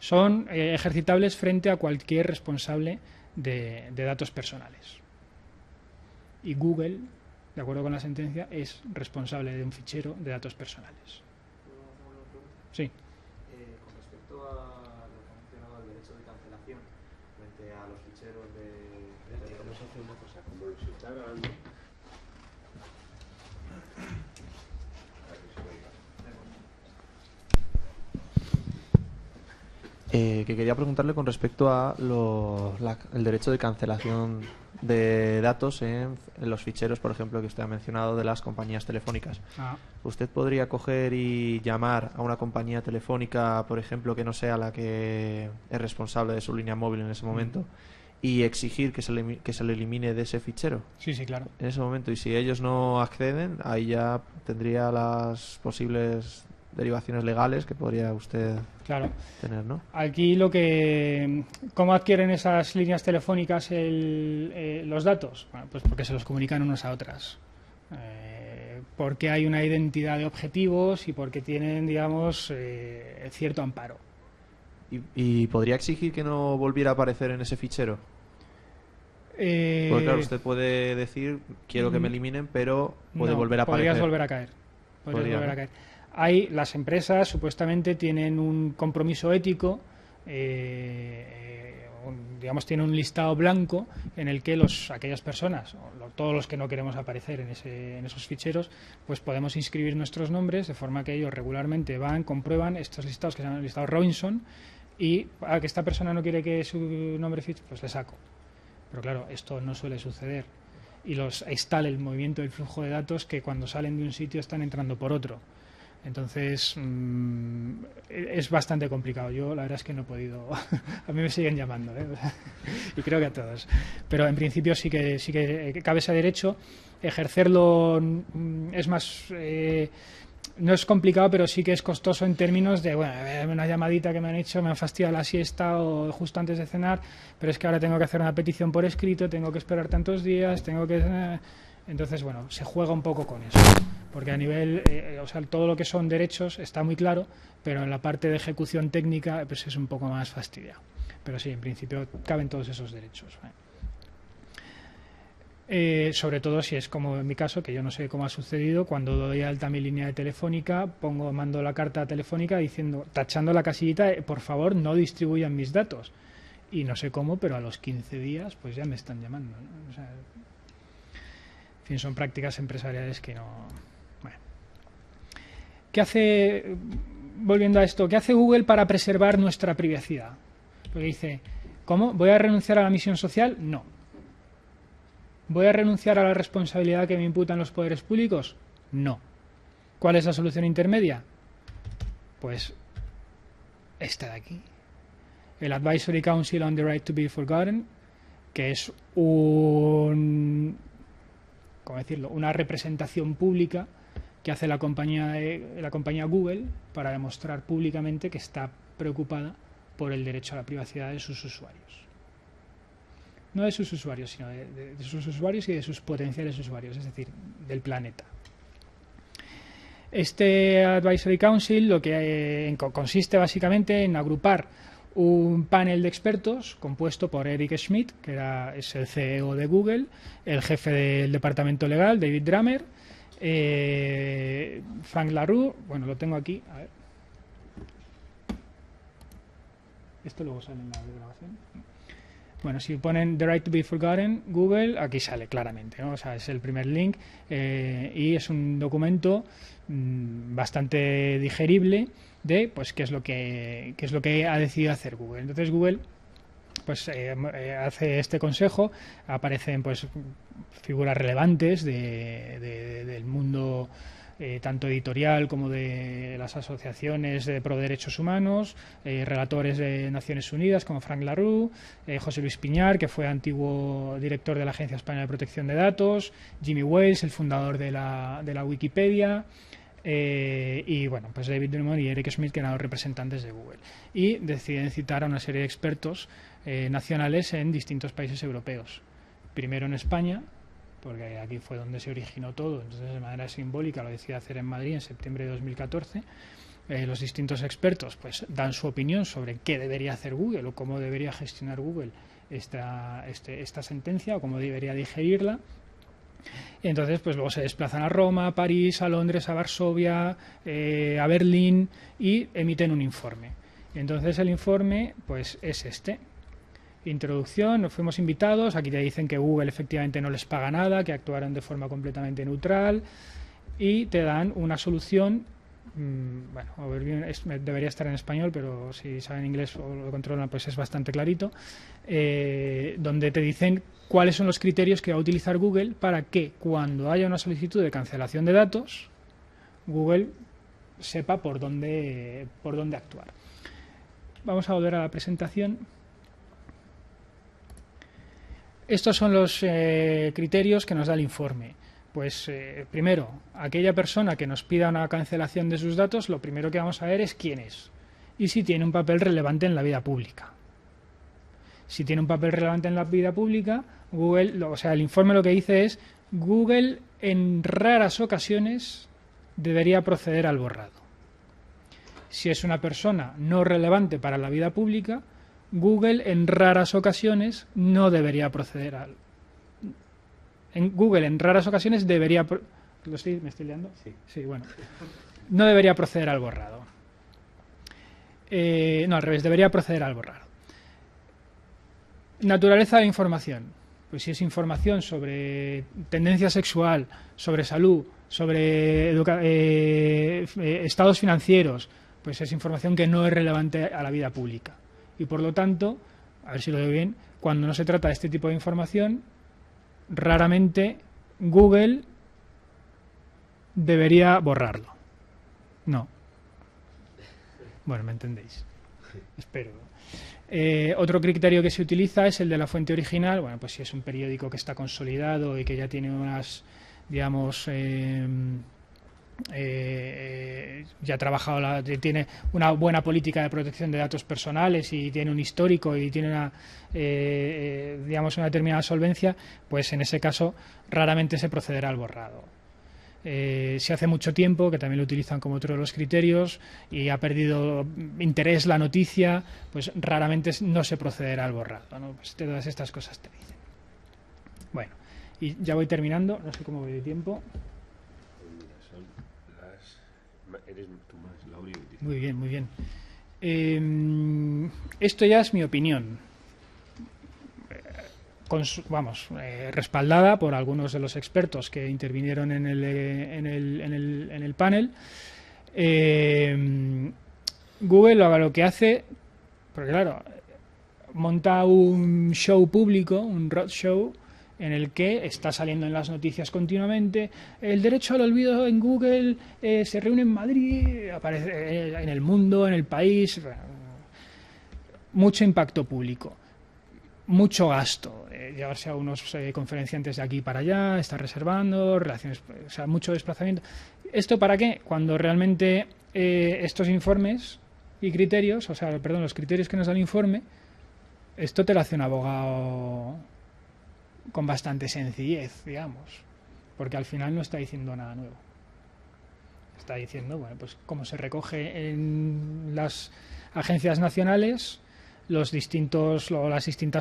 Son ejercitables frente a cualquier responsable de datos personales. Y Google, de acuerdo con la sentencia, es responsable de un fichero de datos personales. Sí. Con respecto a lo que ha mencionado el derecho de cancelación frente a los ficheros Vamos a hacer una cosa, como los está grabando. Que quería preguntarle con respecto a el derecho de cancelación de datos en los ficheros, por ejemplo, que usted ha mencionado de las compañías telefónicas. ¿Usted podría coger y llamar a una compañía telefónica, por ejemplo, que no sea la que es responsable de su línea móvil en ese momento, y exigir que se le elimine de ese fichero? Sí, sí, claro. En ese momento, y si ellos no acceden, ahí ya tendría las posibles derivaciones legales que podría usted tener, ¿no? Aquí ¿cómo adquieren esas líneas telefónicas los datos? Bueno, pues porque se los comunican unas a otras. Porque hay una identidad de objetivos y porque tienen, digamos, cierto amparo. ¿Y podría exigir que no volviera a aparecer en ese fichero? Porque claro, usted puede decir, quiero que me eliminen, pero puede volver a aparecer. Podrías volver a caer. Volver a caer. Las empresas supuestamente tienen un compromiso ético, digamos, tiene un listado blanco en el que aquellas personas, todos los que no queremos aparecer en esos ficheros, pues podemos inscribir nuestros nombres de forma que ellos regularmente van, comprueban estos listados que se llaman listados Robinson y que esta persona no quiere que su nombre fiche, pues le saco. Pero claro, esto no suele suceder y ahí está el movimiento del flujo de datos que cuando salen de un sitio están entrando por otro. Entonces es bastante complicado. Yo la verdad es que no he podido. A mí me siguen llamando, ¿eh? Y creo que a todos. Pero en principio sí que cabe ese derecho. Ejercerlo es más. No es complicado, pero sí que es costoso en términos de, bueno, una llamadita que me han hecho, me han fastidiado la siesta o justo antes de cenar, pero es que ahora tengo que hacer una petición por escrito, tengo que esperar tantos días, tengo que... Entonces, bueno, se juega un poco con eso, porque a nivel, o sea, todo lo que son derechos está muy claro, pero en la parte de ejecución técnica pues es un poco más fastidiado. Pero sí, en principio caben todos esos derechos. Sobre todo si es como en mi caso, que yo no sé cómo ha sucedido, cuando doy alta mi línea de telefónica, mando la carta telefónica diciendo, tachando la casillita, por favor no distribuyan mis datos. Y no sé cómo, pero a los 15 días pues ya me están llamando, ¿no? O sea, en fin, son prácticas empresariales que no... Bueno. ¿Qué hace, volviendo a esto, qué hace Google para preservar nuestra privacidad? Porque dice, ¿cómo? ¿Voy a renunciar a la misión social? No. ¿Voy a renunciar a la responsabilidad que me imputan los poderes públicos? No. ¿Cuál es la solución intermedia? Pues esta de aquí. El Advisory Council on the Right to be Forgotten, que es ¿cómo decirlo? Una representación pública que hace la compañía Google para demostrar públicamente que está preocupada por el derecho a la privacidad de sus usuarios. No de sus usuarios, sino de sus usuarios y de sus potenciales usuarios, es decir, del planeta. Este Advisory Council lo que consiste básicamente en agrupar un panel de expertos compuesto por Eric Schmidt, que es el CEO de Google, el jefe del departamento legal, David Dramer, Frank LaRue, bueno, lo tengo aquí, a ver. Esto luego sale en la grabación. Bueno, si ponen The Right to be Forgotten, Google, aquí sale claramente, ¿no? O sea, es el primer link y es un documento bastante digerible de pues qué es lo que ha decidido hacer Google. Entonces Google pues hace este consejo, aparecen pues figuras relevantes del mundo tanto editorial como de las asociaciones de pro derechos humanos, relatores de Naciones Unidas como Frank LaRue, José Luis Piñar, que fue antiguo director de la Agencia Española de Protección de Datos, Jimmy Wales, el fundador de la Wikipedia, y bueno, pues David Drummond y Eric Schmidt, que eran los representantes de Google, y deciden citar a una serie de expertos nacionales en distintos países europeos, primero en España, porque aquí fue donde se originó todo, entonces de manera simbólica lo decide hacer en Madrid en septiembre de 2014. Los distintos expertos pues dan su opinión sobre qué debería hacer Google o cómo debería gestionar Google esta sentencia o cómo debería digerirla. Y entonces pues luego se desplazan a Roma, a París, a Londres, a Varsovia, a Berlín y emiten un informe. Y entonces el informe pues es este. Introducción, nos fuimos invitados, aquí te dicen que Google efectivamente no les paga nada, que actuaron de forma completamente neutral y te dan una solución, bueno, debería estar en español, pero si saben inglés o lo controlan pues es bastante clarito, donde te dicen cuáles son los criterios que va a utilizar Google para que cuando haya una solicitud de cancelación de datos, Google sepa por dónde actuar. Vamos a volver a la presentación. Estos son los criterios que nos da el informe. Pues primero, aquella persona que nos pida una cancelación de sus datos, lo primero que vamos a ver es quién es y si tiene un papel relevante en la vida pública. Si tiene un papel relevante en la vida pública, Google, o sea, el informe lo que dice es Google en raras ocasiones debería proceder al borrado. Si es una persona no relevante para la vida pública, Google en raras ocasiones no debería proceder al... Google en raras ocasiones debería... ¿Me estoy liando? Sí, bueno. No debería proceder al borrado. No, al revés, debería proceder al borrado. Naturaleza de la información. Pues si es información sobre tendencia sexual, sobre salud, sobre estados financieros, pues es información que no es relevante a la vida pública. Y por lo tanto, a ver si lo veo bien, cuando no se trata de este tipo de información, raramente Google debería borrarlo. No. Bueno, me entendéis. Espero. Otro criterio que se utiliza es el de la fuente original. Bueno, pues si es un periódico que está consolidado y que ya tiene unas, digamos, ya ha trabajado, tiene una buena política de protección de datos personales y tiene un histórico y tiene una, digamos, una determinada solvencia, pues en ese caso raramente se procederá al borrado. Si hace mucho tiempo, que también lo utilizan como otro de los criterios, y ha perdido interés la noticia, pues raramente no se procederá al borrado, ¿no? Pues todas estas cosas te dicen. Bueno, y ya voy terminando, no sé cómo voy de tiempo. Muy bien, muy bien. Esto ya es mi opinión. Respaldada por algunos de los expertos que intervinieron en el panel. Google lo que hace, porque claro, monta un show público, un roadshow, en el que está saliendo en las noticias continuamente. El derecho al olvido en Google se reúne en Madrid, aparece en el mundo, en el país. Mucho impacto público. Mucho gasto, llevarse a unos conferenciantes de aquí para allá, estar reservando, relaciones, o sea, mucho desplazamiento. ¿Esto para qué? Cuando realmente estos informes y criterios, o sea, perdón, los criterios que nos da el informe, esto te lo hace un abogado con bastante sencillez, digamos, porque al final no está diciendo nada nuevo. Está diciendo, bueno, pues cómo se recoge en las agencias nacionales las distintas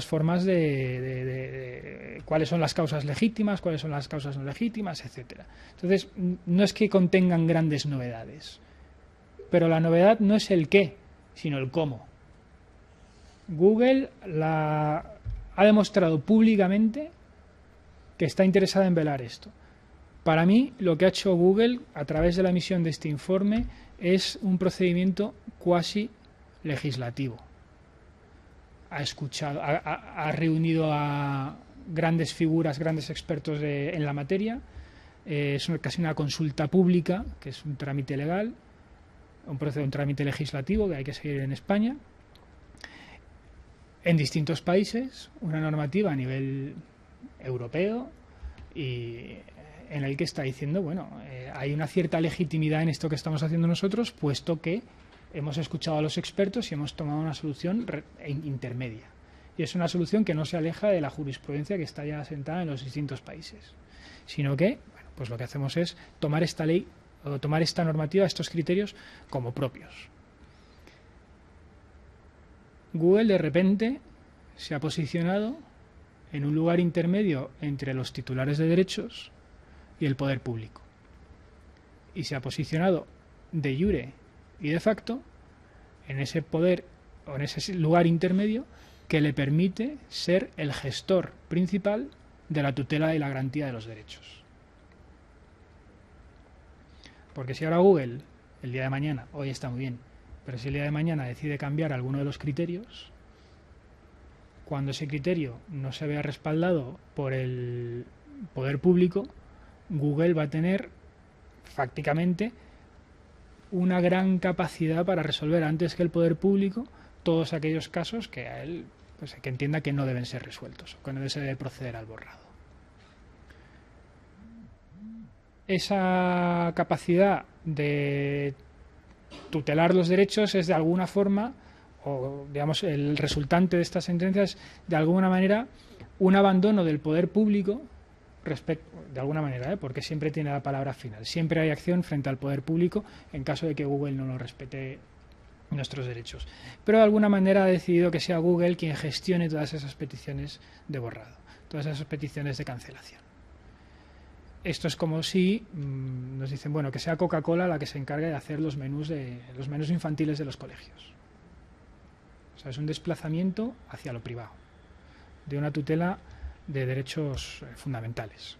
formas de cuáles son las causas legítimas, cuáles son las causas no legítimas, etcétera. Entonces, no es que contengan grandes novedades, pero la novedad no es el qué, sino el cómo. Google ha demostrado públicamente que está interesada en velar esto. Para mí, lo que ha hecho Google a través de la emisión de este informe es un procedimiento cuasi legislativo. Ha reunido a grandes figuras, grandes expertos en la materia. Es casi una consulta pública, que es un trámite legal, un trámite legislativo que hay que seguir en España. En distintos países, una normativa a nivel europeo, y en el que está diciendo, bueno, hay una cierta legitimidad en esto que estamos haciendo nosotros, puesto que hemos escuchado a los expertos y hemos tomado una solución intermedia. Y es una solución que no se aleja de la jurisprudencia que está ya asentada en los distintos países, sino que, bueno, pues lo que hacemos es tomar esta ley o tomar esta normativa, estos criterios como propios. Google de repente se ha posicionado en un lugar intermedio entre los titulares de derechos y el poder público. Y se ha posicionado de jure y de facto en ese poder o en ese lugar intermedio que le permite ser el gestor principal de la tutela y la garantía de los derechos. Porque si ahora Google, el día de mañana, hoy está muy bien, pero si el día de mañana decide cambiar alguno de los criterios, cuando ese criterio no se vea respaldado por el poder público, Google va a tener prácticamente una gran capacidad para resolver antes que el poder público todos aquellos casos que a él, pues, que entienda que no deben ser resueltos, que no debe proceder al borrado. Esa capacidad de tutelar los derechos es de alguna forma, o digamos el resultante de estas sentencias, de alguna manera un abandono del poder público de alguna manera, porque siempre tiene la palabra final, siempre hay acción frente al poder público en caso de que Google no nos respete nuestros derechos, pero de alguna manera ha decidido que sea Google quien gestione todas esas peticiones de borrado, todas esas peticiones de cancelación. Esto es como si nos dicen, bueno, que sea Coca-Cola la que se encargue de hacer los menús infantiles de los colegios. O sea, es un desplazamiento hacia lo privado. de una tutela de derechos fundamentales.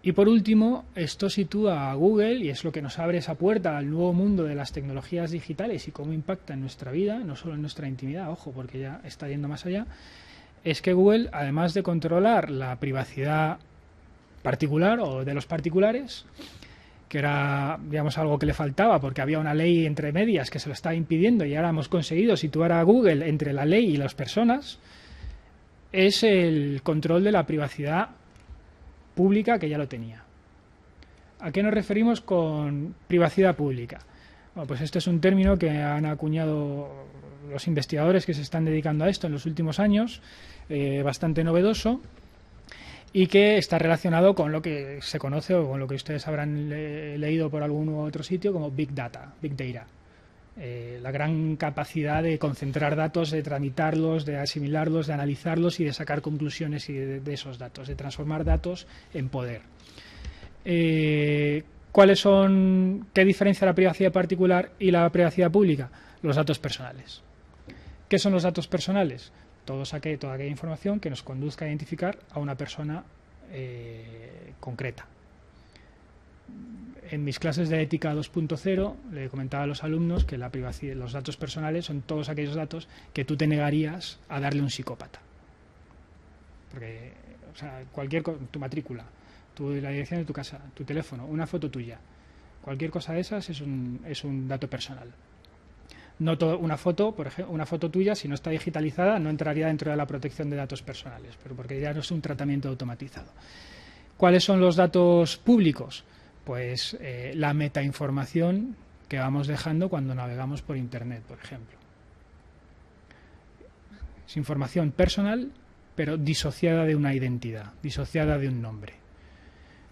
Y por último, esto sitúa a Google, y es lo que nos abre esa puerta al nuevo mundo de las tecnologías digitales y cómo impacta en nuestra vida, no solo en nuestra intimidad, ojo, porque ya está yendo más allá, es que Google, además de controlar la privacidad particular o de los particulares, que era, digamos, algo que le faltaba porque había una ley entre medias que se lo estaba impidiendo, y ahora hemos conseguido situar a Google entre la ley y las personas, es el control de la privacidad pública, que ya lo tenía. ¿A qué nos referimos con privacidad pública? Bueno, pues este es un término que han acuñado los investigadores que se están dedicando a esto en los últimos años, bastante novedoso, y que está relacionado con lo que se conoce o con lo que ustedes habrán leído por algún otro sitio como Big Data, Big Data. La gran capacidad de concentrar datos, de tramitarlos, de asimilarlos, de analizarlos y de sacar conclusiones de esos datos, de transformar datos en poder. ¿Qué diferencia la privacidad particular y la privacidad pública? Los datos personales. ¿Qué son los datos personales? Toda aquella información que nos conduzca a identificar a una persona concreta. En mis clases de ética 2.0 le comentaba a los alumnos que la privacidad, los datos personales son todos aquellos datos que tú te negarías a darle a un psicópata. Porque, o sea, tu matrícula, la dirección de tu casa, tu teléfono, una foto tuya, cualquier cosa de esas es un dato personal. No una foto, por ejemplo, una foto tuya, si no está digitalizada, no entraría dentro de la protección de datos personales, pero porque ya no es un tratamiento automatizado. ¿Cuáles son los datos públicos? Pues la metainformación que vamos dejando cuando navegamos por Internet, por ejemplo. Es información personal, pero disociada de una identidad, disociada de un nombre.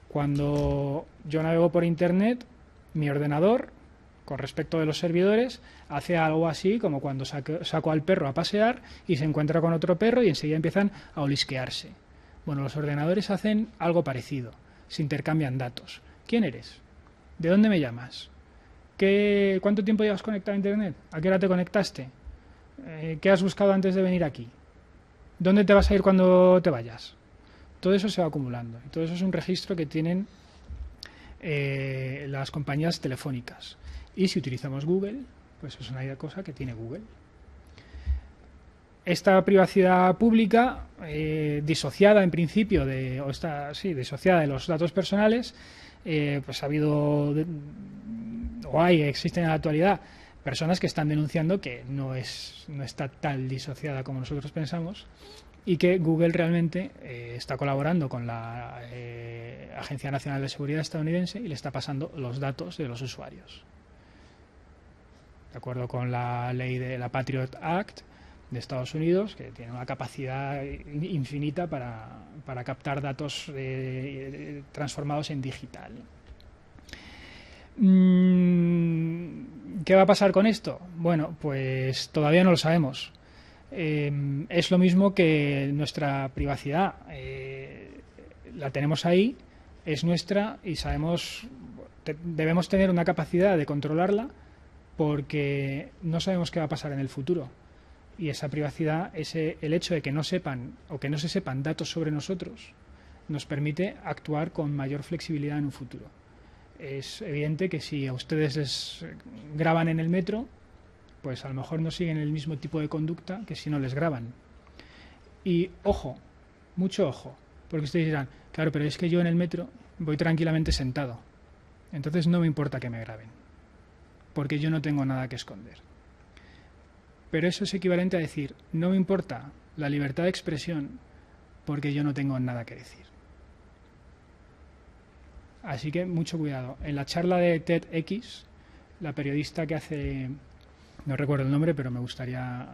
Cuando yo navego por Internet, mi ordenador, con respecto de los servidores, hace algo así como cuando saco al perro a pasear y se encuentra con otro perro y enseguida empiezan a olisquearse. Bueno, los ordenadores hacen algo parecido, se intercambian datos. ¿Quién eres? ¿De dónde me llamas? ¿Cuánto tiempo llevas conectado a Internet? ¿A qué hora te conectaste? ¿Qué has buscado antes de venir aquí? ¿Dónde te vas a ir cuando te vayas? Todo eso se va acumulando. Y todo eso es un registro que tienen las compañías telefónicas. Y si utilizamos Google, pues es una cosa que tiene Google. Esta privacidad pública, disociada en principio, disociada de los datos personales, pues ha habido existen en la actualidad personas que están denunciando que no está tan disociada como nosotros pensamos, y que Google realmente está colaborando con la Agencia Nacional de Seguridad estadounidense y le está pasando los datos de los usuarios. De acuerdo con la ley de la Patriot Act de Estados Unidos, que tiene una capacidad infinita para captar datos transformados en digital. ¿Qué va a pasar con esto? Bueno, pues todavía no lo sabemos. Es lo mismo que nuestra privacidad. La tenemos ahí, es nuestra y debemos tener una capacidad de controlarla porque no sabemos qué va a pasar en el futuro. Y esa privacidad, el hecho de que no sepan o que no se sepan datos sobre nosotros, nos permite actuar con mayor flexibilidad en un futuro. Es evidente que si a ustedes les graban en el metro, pues a lo mejor no siguen el mismo tipo de conducta que si no les graban. Y ojo, mucho ojo, porque ustedes dirán, claro, pero es que yo en el metro voy tranquilamente sentado, entonces no me importa que me graben, porque yo no tengo nada que esconder. Pero eso es equivalente a decir, no me importa la libertad de expresión porque yo no tengo nada que decir. Así que mucho cuidado. En la charla de TEDx, la periodista que hace, no recuerdo el nombre, pero me gustaría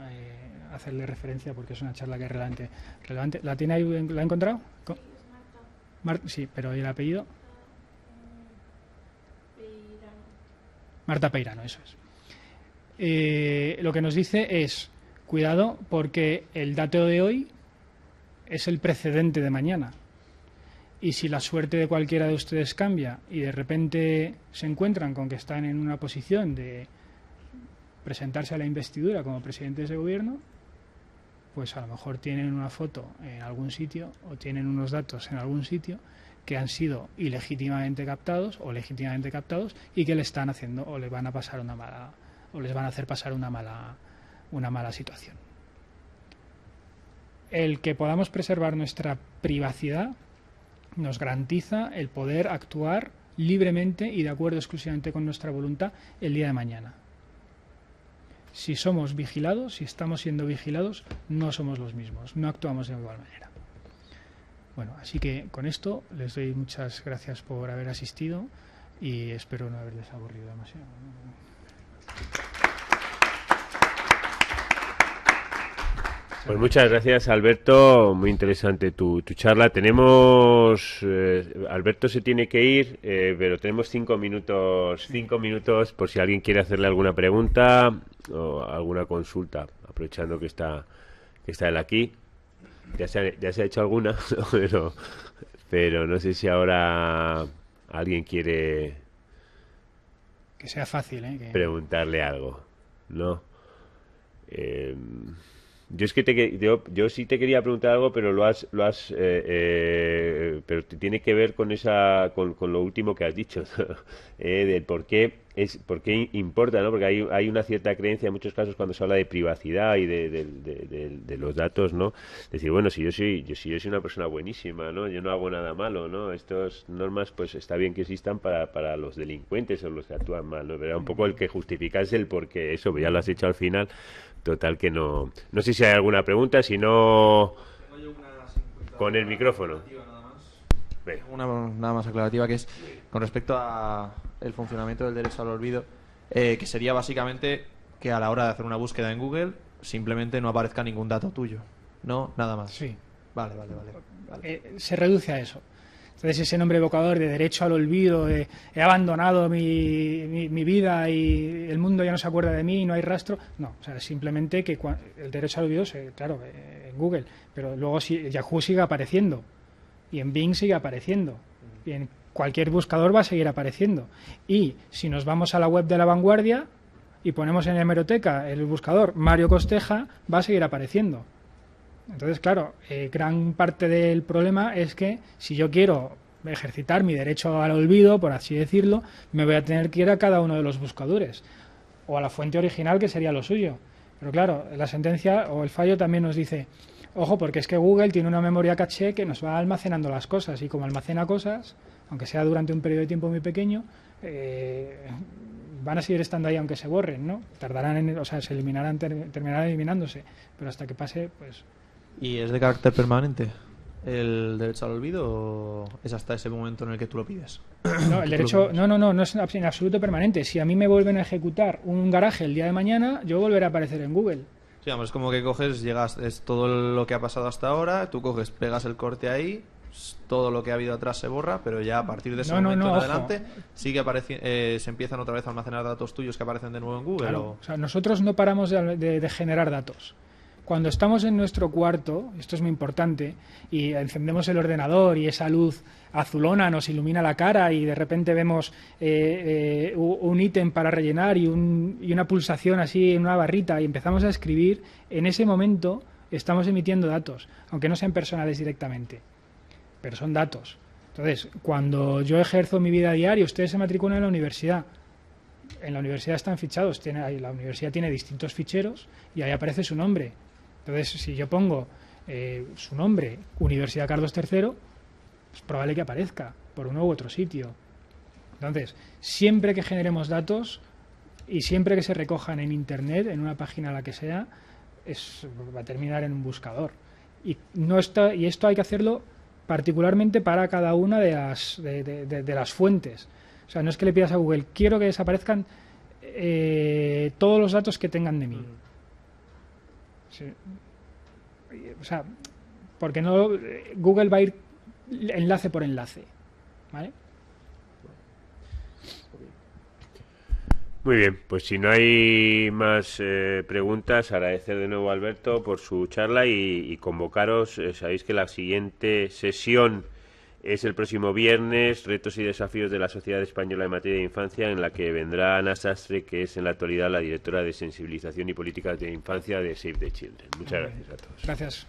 hacerle referencia porque es una charla que es relevante. ¿La tiene ahí? ¿La ha encontrado? Sí, pero ¿y el apellido? Marta Peirano, eso es. Lo que nos dice es, cuidado porque el dato de hoy es el precedente de mañana. Y si la suerte de cualquiera de ustedes cambia y de repente se encuentran con que están en una posición de presentarse a la investidura como presidentes de gobierno, pues a lo mejor tienen una foto en algún sitio o tienen unos datos en algún sitio que han sido ilegítimamente captados o legítimamente captados y que le están haciendo o les van a pasar una mala o les van a hacer pasar una mala situación. El que podamos preservar nuestra privacidad nos garantiza el poder actuar libremente y de acuerdo exclusivamente con nuestra voluntad el día de mañana. Si somos vigilados, si estamos siendo vigilados, no somos los mismos, no actuamos de igual manera. Bueno, así que con esto les doy muchas gracias por haber asistido y espero no haberles aburrido demasiado. Pues muchas gracias, Alberto, muy interesante tu charla. Tenemos, Alberto se tiene que ir, pero tenemos 5 minutos por si alguien quiere hacerle alguna pregunta o alguna consulta, aprovechando que está él aquí. Ya se ha hecho alguna, pero no sé si ahora alguien quiere que sea fácil, preguntarle algo, ¿no? Yo es que yo sí te quería preguntar algo, pero pero tiene que ver con lo último que has dicho, del por qué importa, ¿no? Porque hay una cierta creencia en muchos casos cuando se habla de privacidad y de los datos, ¿no? Decir, bueno, si yo soy una persona buenísima, ¿no? Yo no hago nada malo, ¿no? Estas normas, pues está bien que existan para los delincuentes o los que actúan mal, ¿no? Pero era un poco el que justificase el por qué eso, ya lo has hecho al final. Total que no sé si hay alguna pregunta, si no con el micrófono. Nada más aclarativa, que es con respecto a el funcionamiento del derecho al olvido, que sería básicamente que a la hora de hacer una búsqueda en Google simplemente no aparezca ningún dato tuyo, ¿no? Nada más. Sí. Vale. Se reduce a eso. Entonces ese nombre evocador de derecho al olvido, de he abandonado mi vida y el mundo ya no se acuerda de mí y no hay rastro, no, o sea, simplemente que el derecho al olvido, claro, en Google, pero luego Yahoo sigue apareciendo y en Bing sigue apareciendo y en cualquier buscador va a seguir apareciendo. Y si nos vamos a la web de La Vanguardia y ponemos en la hemeroteca el buscador Mario Costeja, va a seguir apareciendo. Entonces, claro, gran parte del problema es que si yo quiero ejercitar mi derecho al olvido, por así decirlo, me voy a tener que ir a cada uno de los buscadores o a la fuente original, que sería lo suyo. Pero claro, la sentencia o el fallo también nos dice, ojo, porque es que Google tiene una memoria caché que nos va almacenando las cosas y como almacena cosas, aunque sea durante un periodo de tiempo muy pequeño, van a seguir estando ahí aunque se borren, ¿no? Tardarán se eliminarán, terminarán eliminándose, pero hasta que pase, pues... ¿Y es de carácter permanente el derecho al olvido o es hasta ese momento en el que tú lo pides? No, el derecho no es en absoluto permanente. Si a mí me vuelven a ejecutar un garaje el día de mañana, yo volveré a aparecer en Google. Sí, es como que coges, llegas, es todo lo que ha pasado hasta ahora, tú coges, pegas el corte ahí, todo lo que ha habido atrás se borra, pero ya a partir de ese momento en adelante sigue se empiezan otra vez a almacenar datos tuyos que aparecen de nuevo en Google. Claro, o sea, nosotros no paramos de generar datos. Cuando estamos en nuestro cuarto, esto es muy importante, y encendemos el ordenador y esa luz azulona nos ilumina la cara y de repente vemos un ítem para rellenar y una pulsación así en una barrita y empezamos a escribir, en ese momento estamos emitiendo datos, aunque no sean personales directamente, pero son datos. Entonces, cuando yo ejerzo mi vida diaria, ustedes se matriculan en la universidad están fichados, la universidad tiene distintos ficheros y ahí aparece su nombre. Entonces, si yo pongo su nombre, Universidad Carlos III, es probable que aparezca por uno u otro sitio. Entonces, siempre que generemos datos y siempre que se recojan en Internet, en una página la que sea, va a terminar en un buscador. Y esto hay que hacerlo particularmente para cada una de las fuentes. O sea, no es que le pidas a Google, quiero que desaparezcan todos los datos que tengan de mí. Sí. O sea, porque no, Google va a ir enlace por enlace, ¿vale? Muy bien, pues si no hay más preguntas, agradecer de nuevo a Alberto por su charla y convocaros. Sabéis que la siguiente sesión es el próximo viernes, Retos y desafíos de la sociedad española en materia de infancia, en la que vendrá Ana Sastre, que es en la actualidad la directora de sensibilización y políticas de infancia de Save the Children. Muchas gracias a todos. Gracias.